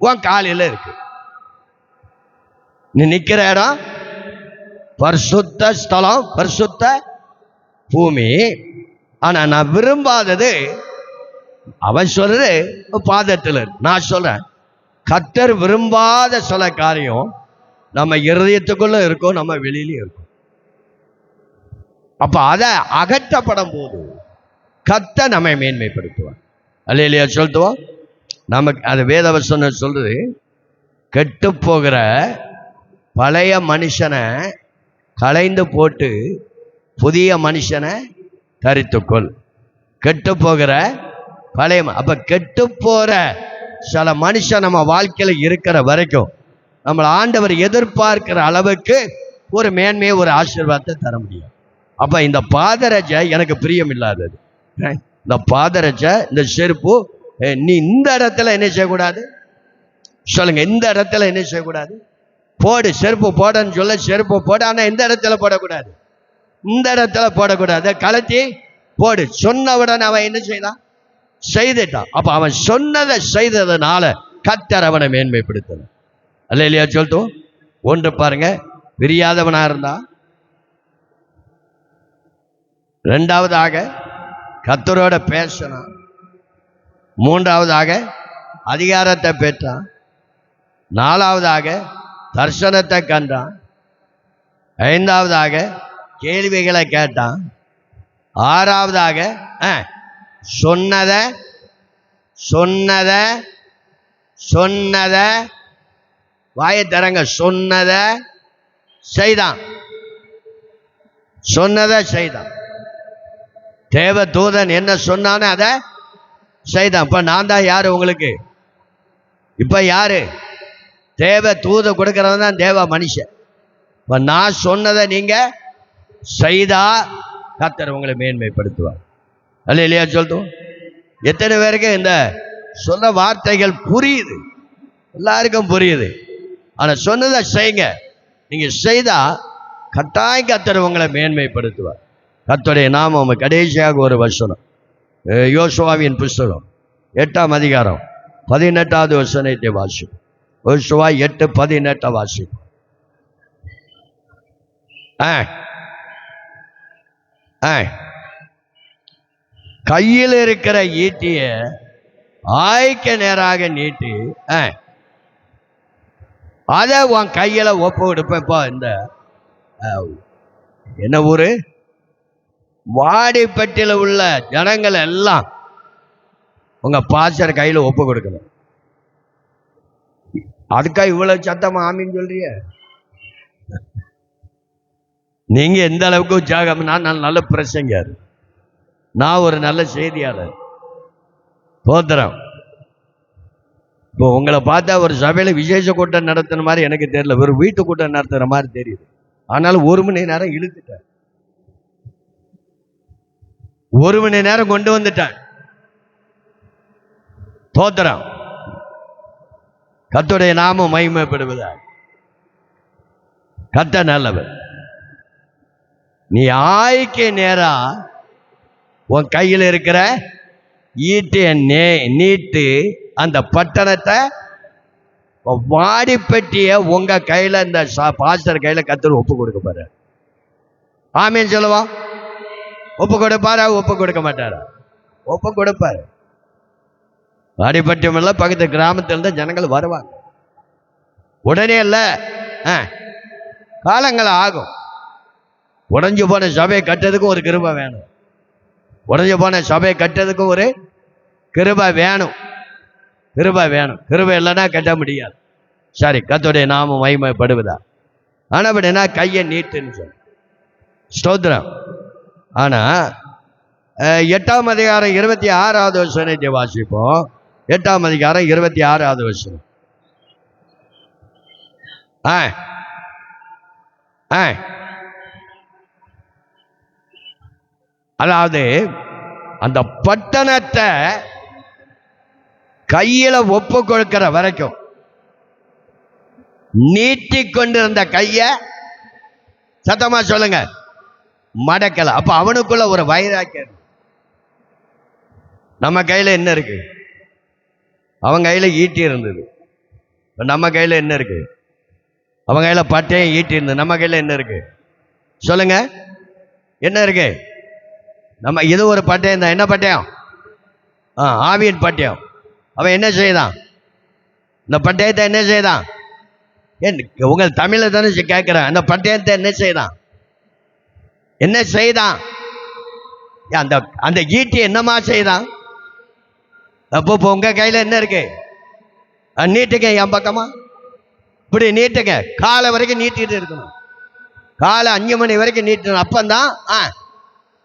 Speaker 1: உன் காலில் இருக்கு. நீ நிக்கிற இடம் பரிசுத்த ஸ்தலம், பரிசுத்த பூமி. ஆனா நான் விரும்பாதது அவன் சொல்றது பாதத்தில் இருக்கு. நான் சொல்றேன், கர்த்தர் விரும்பாத சில காரியம் நம்ம இருதயத்துக்குள்ள இருக்கும், நம்ம வெளியிலயும் இருக்கும். அப்ப அதை அகற்றப்படும் போது கர்த்தர் நம்மை மேன்மைப்படுத்துவார். அல்லேலூயா சொல்லுவோம். நமக்கு அது வேதவசனம் சொல்றது, கெட்டு போகிற பழைய மனுஷனை களைந்து போட்டு புதிய மனுஷனை தரித்துக்கொள். கெட்டு போகிற பழைய, அப்ப கெட்டு போற சில மனுஷன் நம்ம வாழ்க்கையில இருக்கிற வரைக்கும் நம்மளை ஆண்டவர் எதிர்பார்க்கிற அளவுக்கு ஒரு மேன்மையை, ஒரு ஆசீர்வாதத்தை தர முடியும். அப்ப இந்த பாதரட்சை எனக்கு பிரியம் இல்லாதது. இந்த பாதரட்சை, இந்த செருப்பு, நீ இந்த இடத்துல என்ன செய்யக்கூடாது சொல்லுங்க, இந்த இடத்துல என்ன செய்யக்கூடாது, போடு செருப்பு போடன்னு சொல்ல செருப்பு போடு, ஆனா இந்த இடத்துல போடக்கூடாது, இந்த இடத்துல போடக்கூடாது, கலத்தி போடு சொன்னவுடன் அவன் என்ன செய்தான், செய்துட்டான். அப்ப அவன் சொன்னதை செய்ததுனால கர்த்தர் அவனை மேன்மைப்படுத்தணும். அல்லேலூயா சொல்லிட்டோம். ஒன்று பாருங்க, பிரியாதவனா இருந்தா, இரண்டாவதாக கர்த்தரோட பேசினான், மூன்றாவதாக அதிகாரத்தை பெற்றான், நாலாவதாக தரிசனத்தை கண்டான், ஐந்தாவதாக கேள்விகளை கேட்டான், ஆறாவதாக சொன்னத சொன்னத சொன்னத வாயை தரங்க, சொன்னத செய்தான், சொன்னத செய்தான். தேவ தூதன் என்ன சொன்னானே அதை செய்தான். இப்ப நான் தான் யாரு உங்களுக்கு, இப்ப யாரு தேவ தூத கொடுக்கறது தான் தேவ மனுஷன். இப்ப நான் சொன்னதை நீங்க செய்தா கர்த்தர் உங்களை மேன்மைப்படுத்துவார். அல்லேலூயா சொல்லுவோம். எத்தனை பேருக்கு இந்த சொல்ல வார்த்தைகள் புரியுது? எல்லாருக்கும் புரியுது. ஆனா சொன்னதை செய்யுங்க. நீங்க செய்தா கட்டாயம் கர்த்தர் உங்களை மேன்மைப்படுத்துவார். கர்த்தருடைய நாமம். கடைசியாக ஒரு வசனம், யோசுவாவின் புஸ்தகம் 8ஆம் அதிகாரம் 18வது வசனத்தை வாசிக்கும். யோசுவா 8:18 வாசிக்கும். கையில் இருக்கிற ஈட்டிய ஆய்க்க நேராக நீட்டி அதை உன் கையில ஒப்பு கொடுப்பா. இந்த என்ன ஊரு, வாடிப்பட்டியில் உள்ள ஜனங்கள் எல்லாம் உங்க பாஸ்டர் கையில ஒப்பு கொடுக்கணும். அதுக்கா இவ்வளவு சத்தமா ஆமின்னு சொல்றிய? நீங்க எந்த அளவுக்கு உற்சாகம், நான் நல்ல பிரசங்கர், நான் ஒரு நல்ல செய்தியாளர், தோத்திரம். இப்போ உங்களை பார்த்தா ஒரு சபையில விசேஷ கூட்டம் நடத்துன மாதிரி எனக்கு தெரியல, ஒரு வீட்டு கூட்டம் நடத்துற மாதிரி தெரியுது. ஆனாலும் 1 மணி நேரம் இழுத்துட்டேன், 1 மணி நேரம் கொண்டு வந்துட்டேன். தோத்திரம். கர்த்தருடைய நாமம் மகிமைப்படுவதாக. கர்த்தர் நல்லவர். நீ ஆய்க்கு நேரா உன் கையில் இருக்கிற ஈட்டிய நீட்டு அந்த பட்டணத்தை வாடிப்பட்டிய உங்க கையில இந்த பாஸ்டர் கையில கத்தர் ஒப்பு கொடுக்க பாரு. ஆமீன் சொல்லுவா. ஒப்பு கொடுப்பாரா? ஒப்பு கொடுக்க மாட்டாரா? ஒப்பு கொடுப்பாரு. வாடிப்பட்டியம் எல்லாம் பக்கத்து கிராமத்தில் இருந்து ஜனங்கள் வருவாங்க. உடனே இல்ல, காலங்கள் ஆகும். உடஞ்சு போன சபையை கட்டுறதுக்கும் ஒரு கிருபை வேணும். உடஞ்சு போன சபையை கட்டுறதுக்கும் ஒரு கிருபை வேணும். கிருபை வேணும். கிருபை இல்லைன்னா கட்ட முடியாது. சரி, கர்த்தருடைய நாமம் மகிமைப்படுவதா. ஆனா அப்படின்னா கையை நீட்டுன்னு சொல்லு. ஸ்தோத்திரம். ஆனா 8ஆம் அதிகாரம் 26வது வசனத்தை வாசிப்போம். 8ஆம் அதிகாரம் 26வது வசனம். அதாவது அந்த பட்டணத்தை கையில ஒப்பு கொடுக்கிற வரைக்கும் நீட்டி கொண்டிருந்த கைய சத்தமா சொல்லுங்க மடக்கல. அப்ப அவனுக்குள்ள ஒரு வைராக்கியம். நம்ம கையில என்ன இருக்கு? அவன் கையில ஈட்டி இருந்தது. நம்ம கையில என்ன இருக்கு? அவன் கையில பட்டையும் ஈட்டி இருந்தது. நம்ம கையில என்ன இருக்கு? சொல்லுங்க, என்ன இருக்கு? நம்ம இது ஒரு பட்டயம் தான். என்ன பட்டயம்? ஆவியின் பட்டயம். அவன் என்ன செய்தான்? இந்த பட்டயத்தை என்ன செய்தான்? உங்கள் தமிழ தானே கேட்கிறேன். அந்த பட்டயத்தை என்ன செய்தான்? என்ன செய்தான்? அந்த அந்த ஈட்டி என்னமா செய்தான்? அப்போ உங்க கையில என்ன இருக்கு? நீட்டுங்க, என் பக்கமா இப்படி நீட்டுங்க. காலை வரைக்கும் நீட்டிட்டு இருக்கணும். காலை 5 மணி வரைக்கும் நீட்டணும். அப்பந்தான்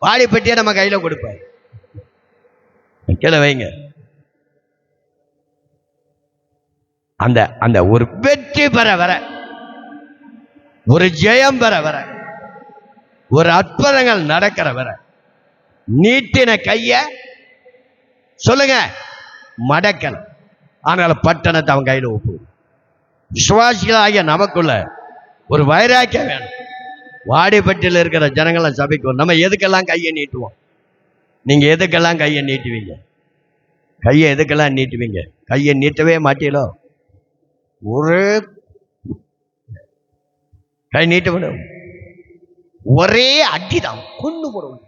Speaker 1: வாடிப்பட்டியை நம்ம கையில கொடுப்பாரு. கீழே வைங்க. அந்த அந்த ஒரு வெற்றி பெற வர, ஒரு ஜெயம் பெற வர, ஒரு அற்புதங்கள் நடக்கிற வர நீட்டின கைய சொல்லுங்க மடக்கல. ஆனால் பட்டணத்தை அவன் கையில ஒப்பு. விசுவாசிகளாகிய நமக்குள்ள ஒரு வைராக்கியம் வேணும். வாடிப்பட்டியில் இருக்கிற ஜனங்களை சபைக்கு நம்ம எதுக்கெல்லாம் கையை நீட்டுவோம்? நீங்க எதுக்கெல்லாம் கையை நீட்டுவீங்க? கையை எதுக்கெல்லாம் நீட்டுவீங்க? கையை நீட்டவே மாட்டீங்களோ? ஒரு கை நீட்ட விடும். ஒரே அடிதான் கொண்டு போடுவோம்.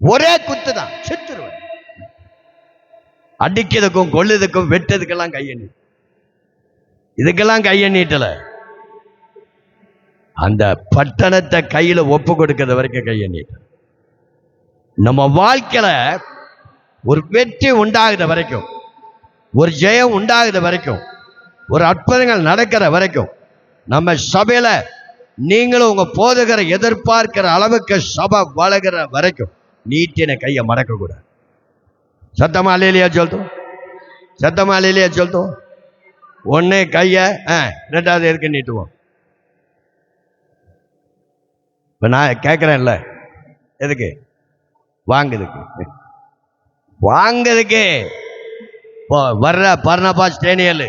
Speaker 1: ஒரே குத்து தான், செத்துருவேன். அடிக்கிறதுக்கும் கொள்ளுதுக்கும் வெட்டதுக்கெல்லாம் கையை நீட்டு. இதுக்கெல்லாம் கையை நீட்டல. அந்த பட்டணத்தை கையில ஒப்பு கொடுக்கிறது வரைக்கும் கையை நீட்ட. நம்ம வாழ்க்கையில ஒரு வெற்றி உண்டாகுத வரைக்கும், ஒரு ஜெயம் உண்டாகுத வரைக்கும், ஒரு அற்புதங்கள் நடக்கிற வரைக்கும், நம்ம சபையில நீங்களும் உங்க போதகரை எதிர்பார்க்கிற அளவுக்கு சபை வளர்கிற வரைக்கும் நீட்டின கையை மடக்க கூடாது. சத்தமா அல்லேலூயா சொல்லிட்டோம். சத்தமா அல்லேலூயா சொல்லிட்டோம். ஒன்னு கைய, ரெண்டாவது எதுக்கு நீட்டுவோம்? இப்ப நான் கேட்கிறேன்ல, எதுக்கு? வாங்குறதுக்கு வர்ற பர்னபாஸ் டேனியல்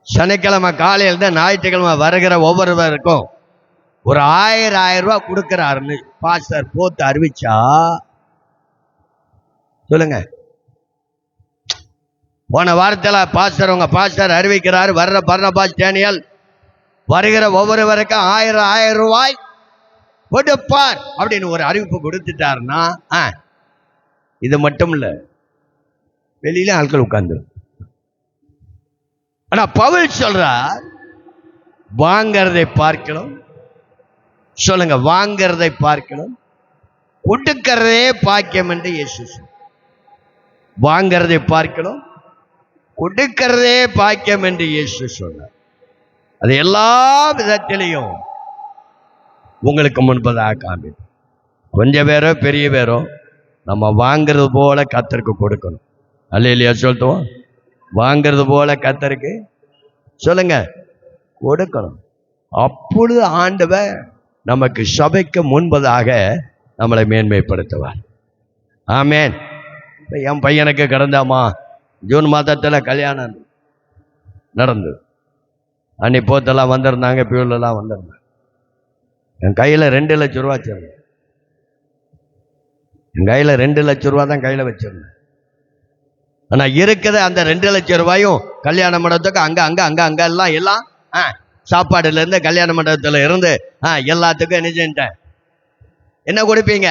Speaker 1: சனிக்கிழமை காலையில் தான் ஞாயிற்றுக்கிழமை வருகிற ஒவ்வொருவருக்கும் ஒரு 1000 ரூபாய் கொடுக்கிறாருன்னு பாஸ்டர் போத்து அறிவிச்சா சொல்லுங்க. போன வாரத்தில் பாஸ்டர் உங்க பாஸ்டர் அறிவிக்கிறார், வர்ற பர்னபாஸ் டேனியல் வருகிற ஒவ்வொருவருக்கும் 1000 ரூபாய் கொடுப்பார் அப்படின்னு ஒரு அறிவிப்பு கொடுத்துட்டாருன்னா, இது மட்டும் இல்ல, வெளியில ஆட்கள் உட்கார்ந்து. ஆனா பவுல் சொல்றார், வாங்கிறதை பார்க்கணும். சொல்லுங்க, வாங்கிறதை பார்க்கணும், கொடுக்கிறதே பாக்கியம் என்று இயேசு. வாங்கிறதை பார்க்கணும், கொடுக்கிறதே பாக்கியம் என்று இயேசு சொன்னார். அது எல்லா விதத்திலையும் உங்களுக்கு முன்பதாக காண்பி. கொஞ்சம் பேரோ பெரிய பேரோ நம்ம வாங்கிறது போல கர்த்தருக்கு கொடுக்கணும். அல்லேலூயா சொல்லுவோம். வாங்கிறது போல கர்த்தருக்கு சொல்லுங்க கொடுக்கணும். அப்பொழுது ஆண்டவர் நமக்கு சபைக்கு முன்பதாக நம்மளை மேன்மைப்படுத்துவார். ஆமேன். என் பையனுக்கு கடந்தாமா ஜூன் மாதத்துல கல்யாணம் நடந்தது. அன்னி போத்தெல்லாம் வந்திருந்தாங்க, பியூலெல்லாம் வந்திருந்தாங்க. என் கையில் 2 லட்சம் ரூபா வச்சிருந்தேன். என் கையில் 2 லட்சம் ரூபா தான் கையில் வச்சிருந்தேன். ஆனால் இருக்குது அந்த 2 லட்சம் ரூபாயும் கல்யாண மண்டபத்துக்கு அங்கே எல்லாம் சாப்பாடுலேருந்து கல்யாண மண்டபத்தில் இருந்து எல்லாத்துக்கும் என்ன செஞ்சிட்டேன். என்ன கொடுப்பீங்க?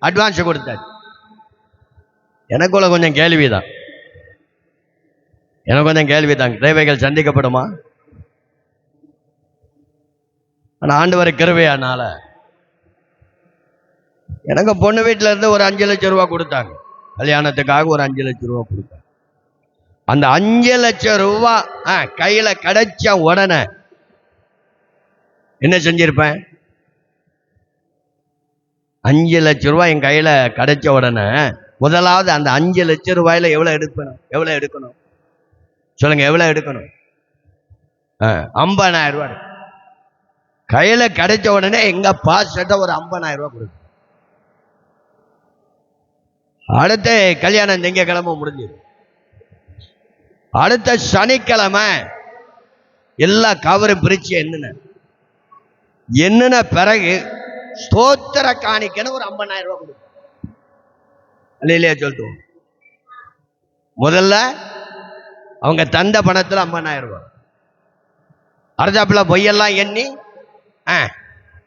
Speaker 1: அட்வான்ஸ் கொடுத்தாச்சு. எனக்குள்ள கொஞ்சம் கேள்விதான், எனக்கு கொஞ்சம் கேள்விதான். தேவைகள் சந்திக்கப்படுமா? ஆனால் ஆண்டவர் கிருபையானால எனக்கு பொண்ணு வீட்டில் இருந்து ஒரு 5 லட்சம் ரூபா கொடுத்தாங்க. கல்யாணத்துக்காக ஒரு 5 லட்சம் ரூபா கொடுத்தாங்க. அந்த 5 லட்சம் ரூபா கையில் கிடைச்ச உடனே என்ன செஞ்சிருப்பேன்? 5 லட்சம் ரூபாய் என் கையில் கிடைச்ச உடனே முதலாவது அந்த 5 லட்சம் ரூபாயில எவ்வளோ எடுக்கணும் சொல்லுங்க? எவ்வளோ எடுக்கணும்? 50,000 ரூபாய். கையில் கிடைச்ச உடனே எங்க பாஸ்ட்ட ஒரு 50,000 ரூபாய் கொடுக்கும். அடுத்த கல்யாணம் திங்கக்கிழமை முடிஞ்சது. அடுத்த சனிக்கிழமை எல்லா கவரும் பிரிச்சு என்னென்ன பிறகு ஸ்தோத்திர காணிக்கன்னு ஒரு 50,000 ரூபாய் கொடுக்கும். இல்லையா சொல்லிட்டு முதல்ல அவங்க தந்த பணத்தில் 50,000 ரூபாய். அடுத்தாப்புல பொய்யெல்லாம் எண்ணி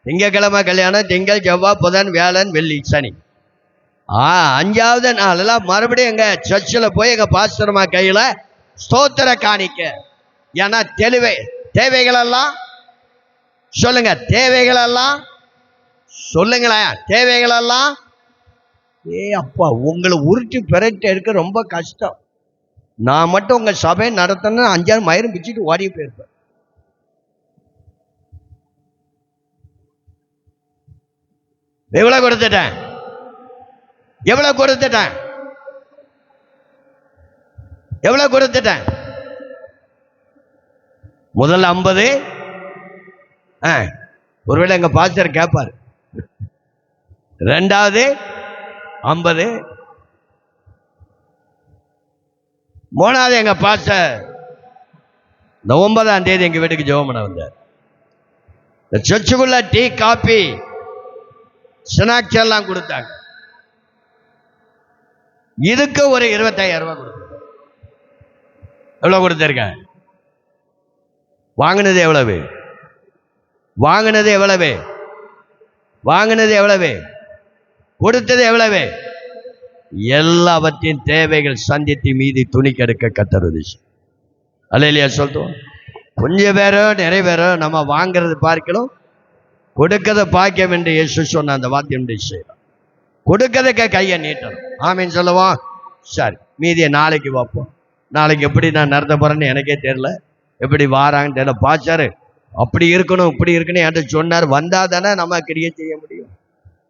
Speaker 1: திங்கக்கிழமை கல்யாணம், திங்கள், செவ்வாய், புதன், வியாழன், வெள்ளி, சனி. 5வது நாளெல்லாம் மறுபடியும் எங்க சர்ச்சில் போய் எங்க பாஸ்டர்மா கையில ஸ்தோத்திர காணிக்க. ஏன்னா தேவைகள் எல்லாம் சொல்லுங்க, தேவைகள் எல்லாம் சொல்லுங்களேன், தேவைகள் எல்லாம். அப்பா, உங்களை உருட்டி பெரட்டி எடுக்க ரொம்ப கஷ்டம். நான் மட்டும் உங்க சபை நடத்தணும் 5,000 மயிரும் பிச்சுட்டு ஓடி போயிருப்பேன். எவ்வளவு கொடுத்துட்டேன்? முதல்ல 50. ஒருவேளை எங்க பாஸ்டர் கேட்பாரு. 2வது 50. 3வது எங்க பாஸ்டர் இந்த 9ஆம் தேதி எங்க வீட்டுக்கு ஜெபம் பண்ண வந்தார். இந்த சர்ச்சுக்குள்ள டீ, காபி, ஸ்நாக்ஸ் எல்லாம் கொடுத்தாங்க. இதுக்கு ஒரு 25,000 ரூபாய் கொடுத்தாங்க. எவ்வளவு கொடுத்திருக்கேன்? வாங்கினது எவ்வளவு? கொடுத்தது எவ்வளவு? எல்லாவற்றின் தேவைகள் சந்தித்து மீதி துணி கெடுக்க கத்தருது. அல்லேலூயா சொல்றோம். கொஞ்சம் பேரோ நிறைய பேரோ நம்ம வாங்கிறது பார்க்கலாம், கொடுக்கத பாக்கியம் என்று இயேசு சொன்ன அந்த வாத்தியம் செய்யலாம். கொடுக்கறதுக்கு கையை நீட்டணும். ஆமீன் சொல்லுவோம். சரி, மீதியை நாளைக்கு வைப்போம். நாளைக்கு எப்படி நான் நடத்த போறேன்னு எனக்கே தெரியல, எப்படி வாராங்கன்னு தெரியல. பாச்சாரு அப்படி இருக்கணும் இப்படி இருக்கணும் என்கிட்ட சொன்னார். வந்தா தானே நம்ம கிரியை செய்ய முடியும்.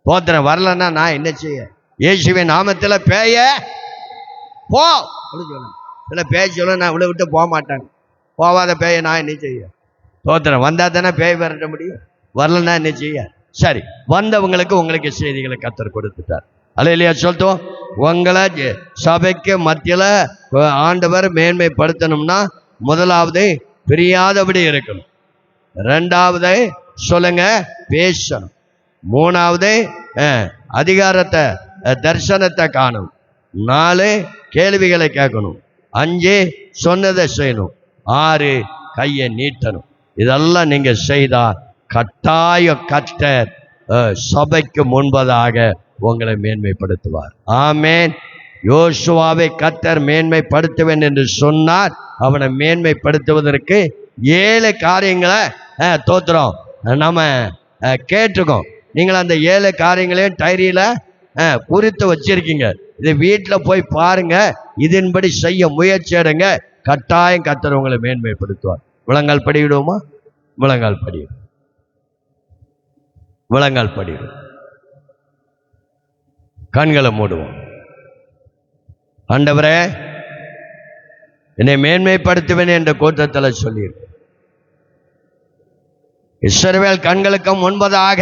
Speaker 1: போத்துறேன், வரலன்னா நான் என்ன செய்ய? இயேசுவின் நாமத்தில் பேய போ அப்படின்னு சொல்லணும். இல்லை பேய சொல்ல நான் இவ்வளோ விட்டு போக மாட்டேன். போவாத பேய நான் என்ன செய்ய? தோத்துறேன், வந்தா தானே பேய் விரட்ட முடியும், வரலன்னா என்ன செய்ய? சரி, உங்களுக்கு செய்திகளை கர்த்தர் கொடுத்துட்டார். அல்லேலூயா சொல்லிட்டோம். உங்களை சபைக்கு மத்தியில் ஆண்டவர் மேன்மைப்படுத்தணும்னா முதலாவது பிரியாதபடி இருக்கணும். 2வது சொல்லுங்க பேசணும். 3வது அதிகாரத்தை தரிசனத்தை காணும். 4 கேள்விகளை கேட்கணும். 5 சொன்னதை செய்யணும். 6 கையை நீட்டணும். இதெல்லாம் நீங்க செய்தா கட்டாய கர்த்தர் சபைக்கு முன்பதாக உங்களை மேன்மைப்படுத்துவார். ஆமேன். யோசுவாவை கர்த்தர் மேன்மைப்படுத்துவேன் என்று சொன்னார். அவனை மேன்மைப்படுத்துவதற்கு 7 காரியங்களை தோத்துறோம் நம்ம கேட்டிருக்கோம். நீங்கள் அந்த 7 காரியங்களையும் டைரியில குறித்து வச்சிருக்கீங்க. இதை வீட்டில் போய் பாருங்க, இதன்படி செய்ய முயற்சி எடுங்க. கட்டாயம் கர்த்தர் உங்களை மேன்மைப்படுத்துவார். முழங்கால் படிவிடுவோமா? முழங்கால் படிவிடும். கண்களை மூடுவோம். ஆண்டவரே, என்னை மேன்மைப்படுத்துவேன் என்ற கூட்டத்தில் சொல்லியிருக்கு. இஸ்ரவேல் கண்களுக்கு முன்பதாக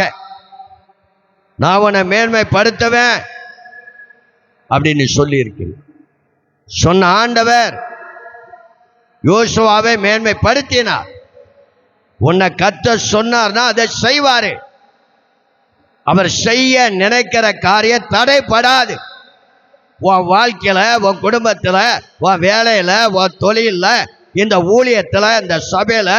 Speaker 1: நான் உன்னை மேன்மைப்படுத்துவேன் அப்படின்னு சொல்லி இருக்கிறேன். சொன்ன ஆண்டவர் யோசுவாவை மேன்மைப்படுத்தினார். உன்னை கர்த்தர் சொன்னார்னா அதை செய்வாரு. அவர் செய்ய நினைக்கிற காரியம் தடைப்படாது. உன் வாழ்க்கையில, உன் குடும்பத்துல, உன் வேலையில, உன் தொழில, இந்த ஊழியத்துல, இந்த சபையில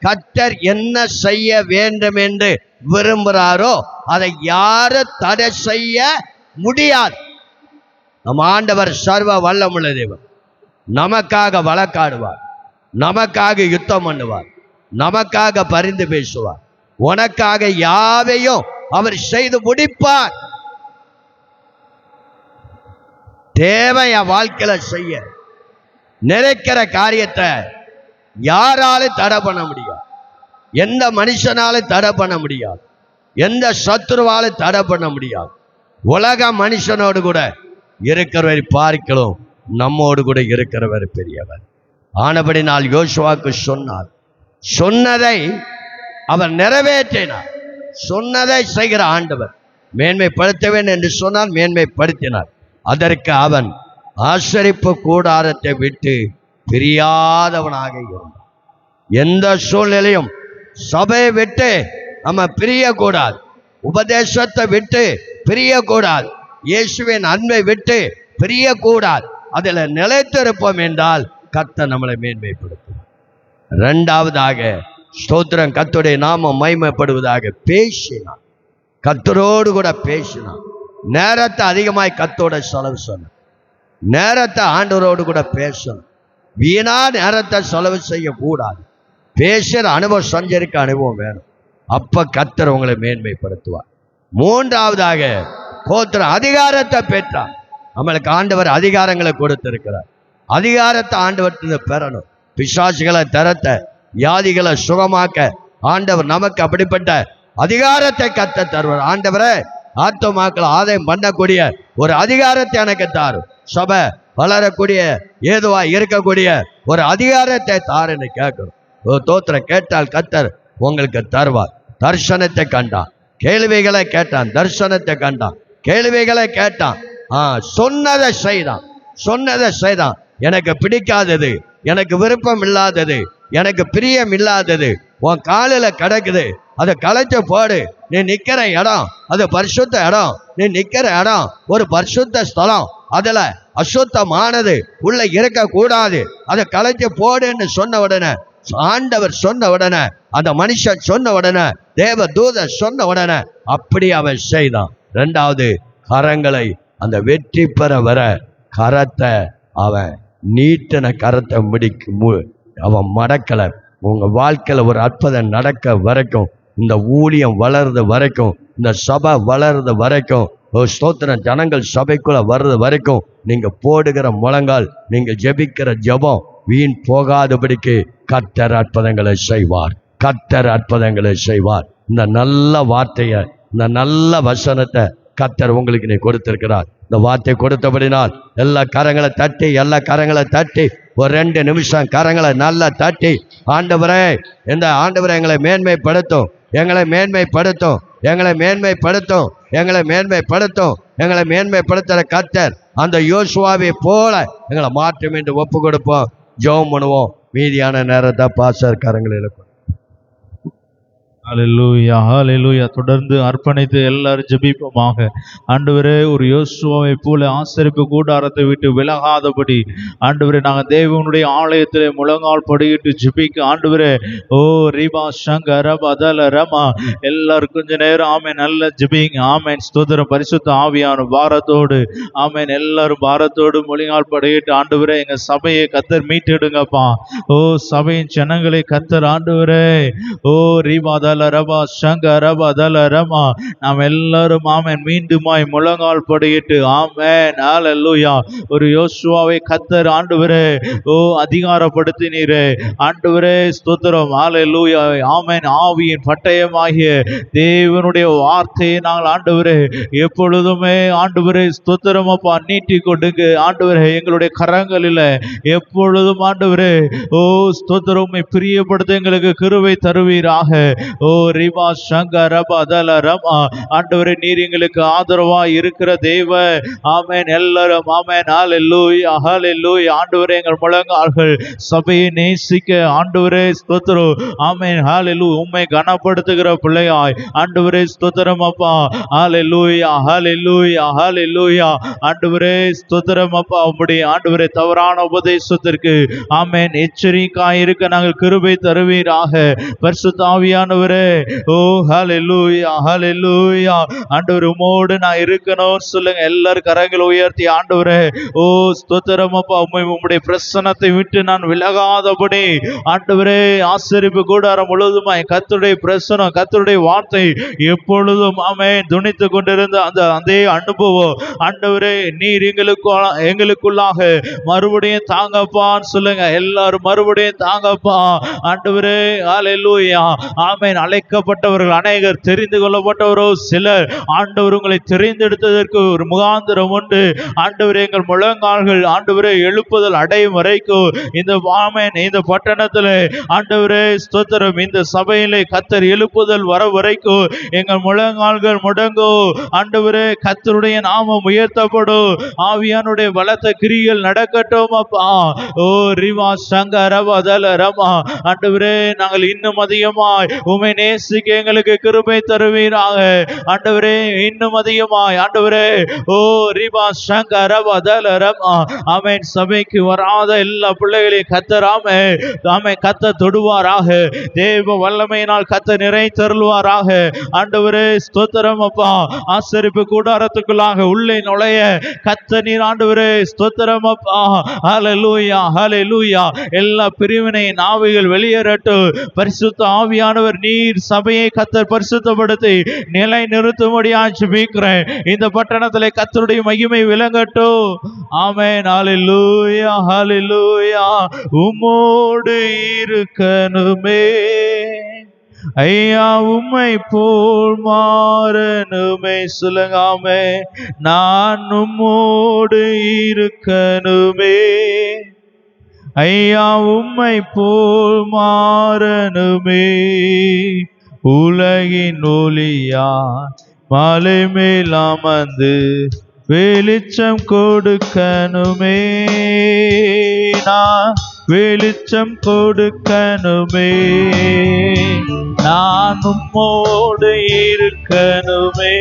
Speaker 1: கர்த்தர் என்ன செய்ய வேண்டும் என்று விரும்புகிறாரோ அதை யாரும் தடை செய்ய முடியாது. நம் ஆண்டவர் சர்வ வல்லமுள்ள தேவன். நமக்காக வழக்காடுவார், நமக்காக யுத்தம் பண்ணுவார், நமக்காக பரிந்து பேசுவார். உனக்காக யாவையும் அவர் செய்து முடிப்பார். தேவை என் வாழ்க்கையில செய்ய நினைக்கிற காரியத்தை யாராலும் தடை பண்ண முடியாது. எந்த மனுஷனாலும் தடை பண்ண முடியாது. எந்த சத்துருவாலும் தடை பண்ண முடியாது. உலக மனுஷனோடு கூட இருக்கிறவர் பார்க்கலாம், நம்மோடு கூட இருக்கிறவர் பெரியவர். ஆனபடி நான் யோசுவாவுக்கு சொன்னார், சொன்னதை அவர் நிறைவேற்றினார். சொன்னதை செய்கிற ஆண்டவர். மேன்மைப்படுத்துவேன் என்று சொன்னால் மேன்மைப்படுத்தினார். அதற்கு அவன் ஆசரிப்பு கூடாரத்தை விட்டு பிரியாதவனாக இருந்தான். எந்த சூழ்நிலையும் சபையை விட்டு நம்ம பிரியக்கூடாது. உபதேசத்தை விட்டு பிரியக்கூடாது. இயேசுவின் அன்பை விட்டு பிரியக்கூடாது. அதில் நிலைத்திருப்போம் என்றால் கர்த்தர் நம்மளை மேன்மைப்படுத்தும். இரண்டாவதாக ஸ்தோத்திரம், கர்த்தருடைய நாமம் மகிமைப்படுவதாக பேசினான். கர்த்தரோடு கூட பேசினான். நேரத்தை அதிகமாய் கர்த்தரோட செலவு சொன்னான். நேரத்தை ஆண்டவரோடு கூட பேசணும். வீணா நேரத்தை செலவு செய்யக்கூடாது. பேசுகிற அனுபவம், சஞ்சரிக்க அனுபவம் வேணும். அப்ப கர்த்தர் உங்களை மேன்மைப்படுத்துவார். மூன்றாவதாக கோத்திரம் அதிகாரத்தை பெற்றார். நம்மளுக்கு ஆண்டவர் அதிகாரங்களை கொடுத்திருக்கிறார். அதிகாரத்தை ஆண்டவர்கிட்ட பெறணும். பிசாசுகளை திறத்த, வியாதிகளை சுகமாக்க ஆண்டவர் நமக்கு அப்படிப்பட்ட அதிகாரத்தை கத்த தருவார். ஆண்டவரே, ஆத்துமாக்களை ஆதாயம் பண்ணக்கூடிய ஒரு அதிகாரத்தை எனக்கு தாரும். சபை வளரக்கூடிய, ஏதுவா இருக்கக்கூடிய ஒரு அதிகாரத்தை தாருன்னு கேட்கணும். தோத்திரம் கேட்டால் கர்த்தர் உங்களுக்கு தருவார். தரிசனத்தை கண்டான், கேள்விகளை கேட்டான். தரிசனத்தை கண்டான், கேள்விகளை கேட்டான். சொன்னதை செய்தான். சொன்னதை செய்தான். எனக்கு பிடிக்காதது, எனக்கு விருப்பம் இல்லாதது, எனக்கு பிரியம் இல்லாதது உன் காலில் கிடக்குது, அதை களைச்சு போடு. நீ நிக்கிற இடம் அது பரிசுத்த இடம். நீ நிக்கிற இடம் ஒரு பரிசுத்த ஸ்தலம். அதுல அசுத்தமானது உள்ள இருக்க கூடாது. அதை களைச்சு போடுன்னு சொன்ன உடனே, ஆண்டவர் சொன்ன உடனே, அந்த மனுஷன் சொன்ன உடனே, தேவ தூதன் சொன்ன உடனே அப்படி அவன் செய்தான். இரண்டாவது, கரங்களை அந்த வெற்றி பெற வர கரத்தை அவன் நீட்டின கரத்தை முடிக்கும் அவன் மடக்கல. உங்க வாழ்க்கையில ஒரு அற்புதம் நடக்க வரைக்கும், இந்த ஊழியம் வளர்றது வரைக்கும், இந்த சபை வளர்றது வரைக்கும், ஸ்தோத்திரம் ஜனங்கள் சபைக்குள்ள வர்றது வரைக்கும் நீங்க போடுகிற முழங்கால், நீங்க ஜெபிக்கிற ஜெபம் வீண் போகாதபடிக்கு கர்த்தர் அற்புதங்களை செய்வார். கர்த்தர் அற்புதங்களை செய்வார். இந்த நல்ல வார்த்தையை, இந்த நல்ல வசனத்தை கர்த்தர் உங்களுக்கு நீ கொடுத்திருக்கிறார். இந்த வார்த்தை கொடுத்தபடினால் எல்லா கரங்களை தட்டி, எல்லா கரங்களை தட்டி ஒரு 2 நிமிஷம் கரங்களை நல்லா தட்டி, ஆண்டவரே, இந்த ஆண்டவரை எங்களை மேன்மைப்படுத்தும், எங்களை மேன்மைப்படுத்தும், எங்களை மேன்மைப்படுத்தும், எங்களை மேன்மைப்படுத்தும், எங்களை மேன்மைப்படுத்துகிற கர்த்தர் அந்த யோசுவாவை போல எங்களை மாற்றும் என்று ஒப்பு கொடுப்போம். ஜெபம் பண்ணுவோம். மீதியான நேரத்தை பாஸ்டர் கரங்களில்
Speaker 2: ஹல்லேலூயா, ஹல்லேலூயா. தொடர்ந்து அர்ப்பணித்து எல்லாரும் ஜெபிப்போமாக. ஆண்டவரே, ஒரு யோசுவாவை போல ஆசரிப்பு கூடாரத்தை விட்டு விலகாதபடி ஆண்டவரே, நாங்கள் தேவனுடைய ஆலயத்திலே முழங்கால் படியிட்டு ஜெபிக்க ஆண்டவரே, ஓ ரீபா சங்கர பதல ரமா, எல்லாரும் கொஞ்ச நேரம் ஆமேன் நல்ல ஜெபிங்க. ஆமேன், ஸ்தோத்திரம். பரிசுத்த ஆவியான பாரத்தோடு ஆமேன், எல்லாரும் பாரத்தோடு முழங்கால் படியிட்டு ஆண்டவரே, எங்க சபையை கர்த்தர் மீட்டெடுங்கப்பா. ஓ சபையின் ஜனங்களை கர்த்தர் ஆண்டவரே, ஓ ரீபா ரபா சங்கர பதல ரமா, நாம் எல்லாரும் ஆமேன் மீண்டுமாய் முழங்கால் படியிட்டு ஆமேன் ஹல்லேலூயா. ஒரு யோசுவாவை கர்த்தர் ஆண்டவரே ஓ அதிகாரப்படுத்தினீரே ஆண்டவரே, ஸ்தோத்திரம். ஹல்லேலூயா, ஆமேன். ஆவியின் பட்டயமாகிய தேவனுடைய வார்த்தையை நாங்கள் ஆண்டவரே எப்பொழுதுமே ஆண்டவரே ஸ்தோத்திரம் அப்பா நீட்டி கொடுங்க ஆண்டவரே. எங்களுடைய கரங்களில் எப்பொழுதும் ஆண்டவரே ஓ ஸ்தோத்திரம் பிரியப்படுத்த எங்களுக்கு கிருபை தருவீராக. ஓ ஓ ரிவா சங்கரபதல ரமா. ஆண்டவரே நீர் எங்களுக்கு ஆதரவா இருக்கிற தேவ. ஆமென். எல்லாரும் ஆமென். ஹalleluya ஹalleluya. ஆண்டவரே எங்கள் முழங்கால்கள் சபையை நேசிக்க ஆண்டவரே ஸ்தோத்திரம். ஆமென். ஹalleluya. உம்மை கனப்படுத்துகிற பிள்ளையாய் ஆண்டவரே ஸ்தோத்திரம் அப்பா. ஹalleluya ஹalleluya ஹalleluya. ஆண்டவரே ஸ்தோத்திரம் அப்பா. உம்முடைய ஆண்டவரே தவறான உபதேசத்திற்கு ஆமென் எச்சரிக்கையாய் இருக்க நாங்கள் கிருபை தருவீராக. பரிசுத்த ஆவியானவரே, ஓ ஹalleluya ஹalleluya. ஆண்டவர் உம்மோடு நான் இருக்கணும் சொல்லுங்க. எல்லாரும் கரங்களை உயர்த்தி ஆண்டவரே, ஓ ஸ்தோத்திரம் அப்பா. உம்முடைய பிரசன்னத்தை விட்டு நான் விலகாதபடி ஆண்டவரே ஆசரிப்பு கூடாரம் முழுவதுமாய் கர்த்தருடைய பிரசனம் கர்த்தருடைய வார்த்தை எப்பொழுதும் ஆமென் துணித்து கொண்டிருந்த அதே அனுபவம் ஆண்டவரே நீர் எங்களுக்குள்ளாக மறுபடியும் தாங்கப்பான்னு சொல்லுங்க. எல்லாரும் மறுபடியும் தாங்கப்பா ஆண்டவரே. ஹalleluya ஆமென். அழைக்கப்பட்டவர்கள் அநேகர், தெரிந்து கொள்ளப்பட்டவரோ சிலர். ஆண்டவர் உங்களை தெரிந்தெடுத்ததற்கு ஒரு முகாந்திரம் உண்டு. ஆண்டவரே எங்கள் முழங்கால்கள் ஆண்டவரே எழுப்புதல் அடையும் வரைக்கும் இந்த ஆமென் இந்த பட்டணத்தில் ஆண்டவரே ஸ்தோத்திரம் இந்த சபையிலே கர்த்தர் எழுப்புதல் வர வரைக்கும் எங்கள் முழங்கால்கள் முடங்கும். ஆண்டவரே கர்த்தருடைய நாமம் உயர்த்தப்படும். ஆவியானுடைய பலத்த கிரிகள் நடக்கட்டும் அப்பா. ஓ ரிவா சங்கரபதல ரமா. ஆண்டவரே நாங்கள் இன்னும் அதிகமாய் உம்மை நேசிக்க எங்களுக்கு கிருபை தருவீராக. ஆண்டவரே இன்னும் அதிகமாய் ஆண்டவரே, ஓ ரிவா சங்கரபதல ரமா. ஆமென். சபைக்கு வராத எல்லா பிள்ளைகளையும் கர்த்தராமே ஆமென் கர்த்தர் தொடுவாராக. தேவ வல்லமையினால் கர்த்தர் நிறைத்தருள்வாராக. ஆண்டவரே ஸ்தோத்திரம் அப்பா. ஆசரிப்பு கூடாரத்துக்குள்ளாக உள்ளே நுழைய கர்த்தர் நீர் ஆண்டவரே ஸ்தோத்திரம் அப்பா. ஹalleluya ஹalleluya. எல்லா பிரிவினை ஆவிகள் வெளியேறட்டும். பரிசுத்த ஆவியானவர் நீர் சபையை கர்த்தர் பரிசுத்தப்படுத்தி நிலை நிறுத்தும்படியாக ஜெபிக்கிறேன். இந்த பட்டணத்திலே கர்த்தருடைய மகிமை விளங்கட்டும். ஆமென். ஹalleluya ஹalleluya. உம்மோடு இருக்கணுமே ஐயா, உம்மை போல் மாறணுமே சொல்லுங்காமே. நான் உம்மோடு இருக்கணுமே ஐயா, உம்மை போல் மாறணுமே. உலகின் ஒளியா மலை மேல் அமர்ந்து வெளிச்சம் கொடுக்கணுமே. நான் வெளிச்சம் கொடுக்கணுமே. நான் உம்மோடு இருக்கணுமே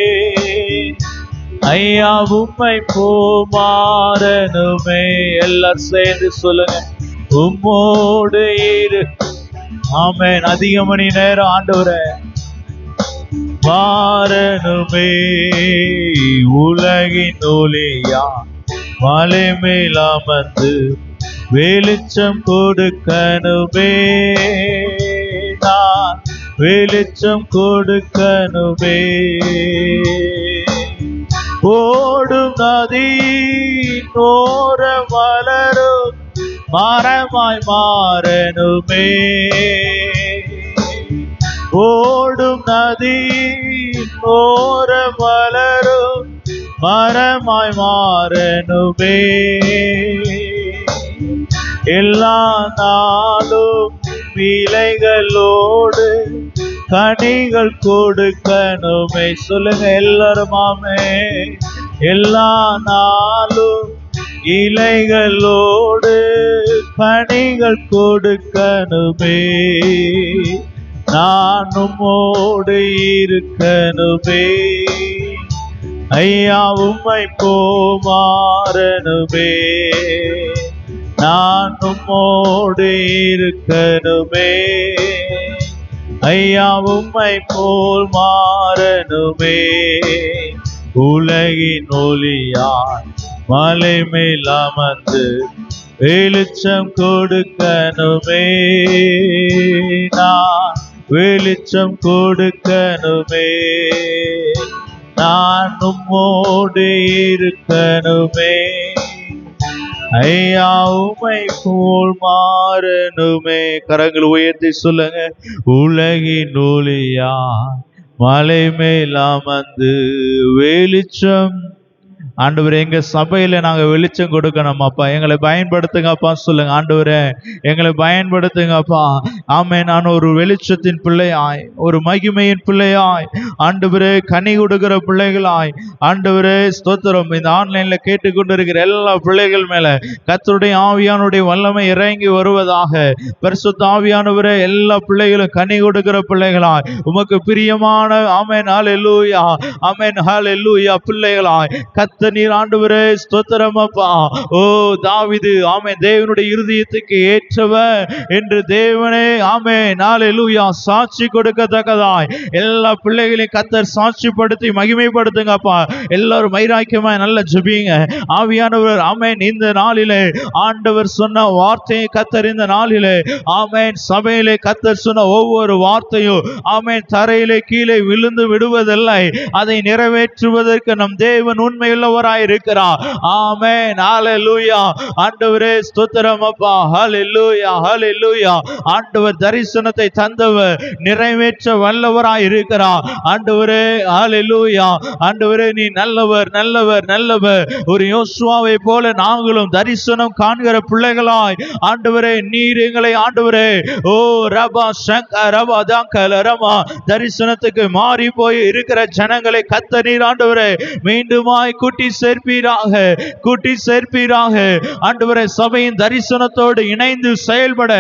Speaker 2: ஐயா, உம்மை போமாறணுமே. எல்லாரும் சேர்ந்து சொல்லுங்க. உம்மோடு ஆமென். அதிக மணி நேரம் ஆண்டவரே மாறணுமே. உலகின் ஒளியா மலை மேல் அமர்ந்து வெளிச்சம் கொடுக்கணுமே. நான் வெளிச்சம் கொடுக்கணுமே. ஓடும் நதி ஓர மலரும் மரமாய் மாறணுமே. ஓடும் நதி ஓர மலரும் மரமாய் மாறணுமே. எல்லா நாளும் இலைகளோடு கனிகள் கொடுக்கணுமே. சொல்லுங்க எல்லாருமாமே. எல்லா நாளும் இலைகளோடு கனிகள் கொடுக்கணுமே. நான் உம்மோடு இருக்கணுமே ஐயா, உம்மை போமாறணுமே. நான் உம்மோடு இருக்கணுமே ஐயா, உம்மை போல் மாறணுமே. உலகின் ஒளியாய் மலை மேல் அமர்ந்து வெளிச்சம் கொடுக்கணுமே. நான் வெளிச்சம் கொடுக்கணுமே. நான் உம்மோடு இருக்கணுமே ஐயா, உம்மை போல் மாறணுமே. கரங்கள் உயர்த்தி சொல்லுங்க. உலகின் ஒளியா மலை மேல் அமர்ந்து வெளிச்சம் ஆண்டவரே எங்க சபையில நாங்க வெளிச்சம் கொடுக்கணும் அப்பா, எங்களை பயன்படுத்துங்கப்பா சொல்லுங்க. ஆண்டவரே எங்களை பயன்படுத்துங்கப்பா. ஆமே, நான் ஒரு வெளிச்சத்தின் பிள்ளையாய், ஒரு மகிமையின் பிள்ளையாய், ஆண்டவரே கனி கொடுக்கிற பிள்ளைகளாய், ஆண்டவரே ஸ்தோத்திரம். இந்த ஆன்லைன்ல கேட்டுக்கொண்டிருக்கிற எல்லா பிள்ளைகள் மேல கர்த்தருடைய ஆவியானுடைய வல்லமை இறங்கி வருவதாக. பரிசுத்த ஆவியானவரே எல்லா பிள்ளைகளும் கனி கொடுக்கிற பிள்ளைகளாய், உமக்கு பிரியமான ஆமென் ஹல்லேலூயா, ஆமென் ஹல்லேலூயா பிள்ளைகளாய் நீர் ஆண்டவரே ஸ்தோத்திரம் அப்பா. ஓ தாவீது ஆமென் தேவனுடைய இருதயத்துக்கு ஏற்றவர் என்று தேவனே ஆமென் ஹல்லேலூயா சாட்சி கொடுக்கத்தக்கதாய் எல்லா பிள்ளைகளையும் கர்த்தர் சாட்சிப்படுத்தி மகிமைப்படுத்துங்க அப்பா. எல்லாரும் வைராக்கியமாய் நல்ல ஜெபிங்க. ஆவியானவர் ஆமென் இந்த நாளிலே ஆண்டவர் சொன்ன வார்த்தையை கர்த்தர் இந்த நாளிலே ஆமென் சபையிலே கர்த்தர் சொன்ன ஒவ்வொரு வார்த்தையும் ஆமென் தரையிலே கீழே விழுந்து விடுவதில்லை, அதை நிறைவேற்றுவதற்கு நம் தேவன் உண்மையுள்ளவராய் இருக்கிறார். ஆமென் ஹல்லேலூயா. ஆண்டவரே ஸ்தோத்திரம் அப்பா. ஹல்லேலூயா ஹல்லேலூயா. ஆண்டவர் தரிசனத்தை தந்தவர், நிறைவேற்ற வல்லவராய் இருக்கிறார். ஆண்டவரே ஹல்லேலூயா. ஆண்டவரே நீ நல்லவர் நல்லவர் நல்லவர். ஒரு யோசுவாவை போல நாங்களும் தரிசனம் காண்கிற பிள்ளைகளாய் ஆண்டவரே நீர் எங்களை ஆண்டவரே ஓ ரபா சங்கர ரபா தாங்கல ரமா தரிசனத்துக்கு மாறி போய் இருக்கிற ஜனங்களை கர்த்தர் நீர் ஆண்டவரே மீண்டுமாய் கூட்டி சேர்ப்பீராக, கூட்டி சேர்ப்பீராக. ஆண்டவரே சபையின் தரிசனத்தோடு இணைந்து செயல்பட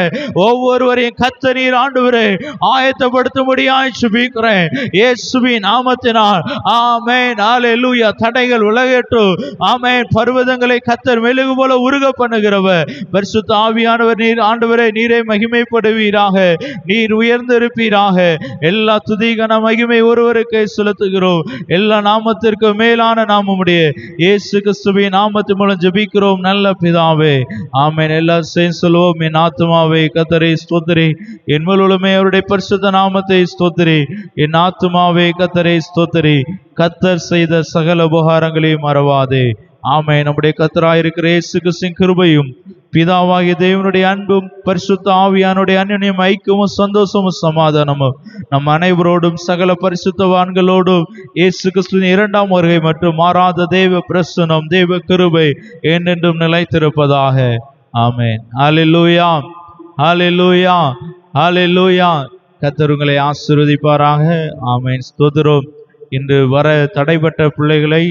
Speaker 2: ஒவ்வொருவரையும் கர்த்தர் நீர் ஆண்டவரே ஆயத்தப்படுத்தும்படியாய் ஜெபிக்கிறேன் இயேசுவின் நாமத்தினால். ஆமென் ஹல்லேலூயா. தடைகள் விலகட்டும். ஆமென். பர்வதங்களை கர்த்தர் மெழுகு போல உருக பண்ணுகிறவர் பரிசுத்த ஆவியானவர் நீர் ஆண்டவரே நீரே மகிமைப்படுவீராக, நீர் உயர்ந்திருப்பீராக. எல்லா துதி கன மகிமை ஒருவருக்கு செலுத்துகிறோம். எல்லா நாமத்திற்கு மேலான நாமமுடைய இயேசு கிறிஸ்துவின் நாமத்தின் மூலம் ஜெபிக்கிறோம் நல்ல பிதாவே, ஆமென். எல்லாம் சேர்ந்து சொல்வோம். என் ஆத்துமாவே கர்த்தரை ஸ்தோத்திரி, என் முழுமே அவருடைய பரிசுத்த நாமத்தை ஸ்தோத்திரி. என் ஆத்துமாவே கர்த்தரை ஸ்தோத்திரி, கர்த்தர் செய்த சகல உபகாரங்களையும் மறவாதே. ஆமென். நம்முடைய கர்த்தராயிருக்கிற இயேசு கிறிஸ்துவின் கிருபையும் பிதாவாகிய தேவனுடைய அன்பும் பரிசுத்த ஆவியானுடைய அன்யோன்யம் ஐக்கியமும் சந்தோஷமும் சமாதானமும் நம் அனைவரோடும் சகல பரிசுத்தவான்களோடும் இயேசு கிறிஸ்துவின் இரண்டாம் வருகை மற்றும் மாறாத தேவ பிரசன்னம் தேவ கிருபை என்றென்றும் நிலைத்திருப்பதாக. ஆமென். ஹல்லேலூயா ஹல்லேலூயா ஹல்லேலூயா. கர்த்தர் உங்களை ஆசீர்வதிப்பாராக. ஆமென். ஸ்தோத்திரம். இன்று வர தடைப்பட்ட பிள்ளைகளை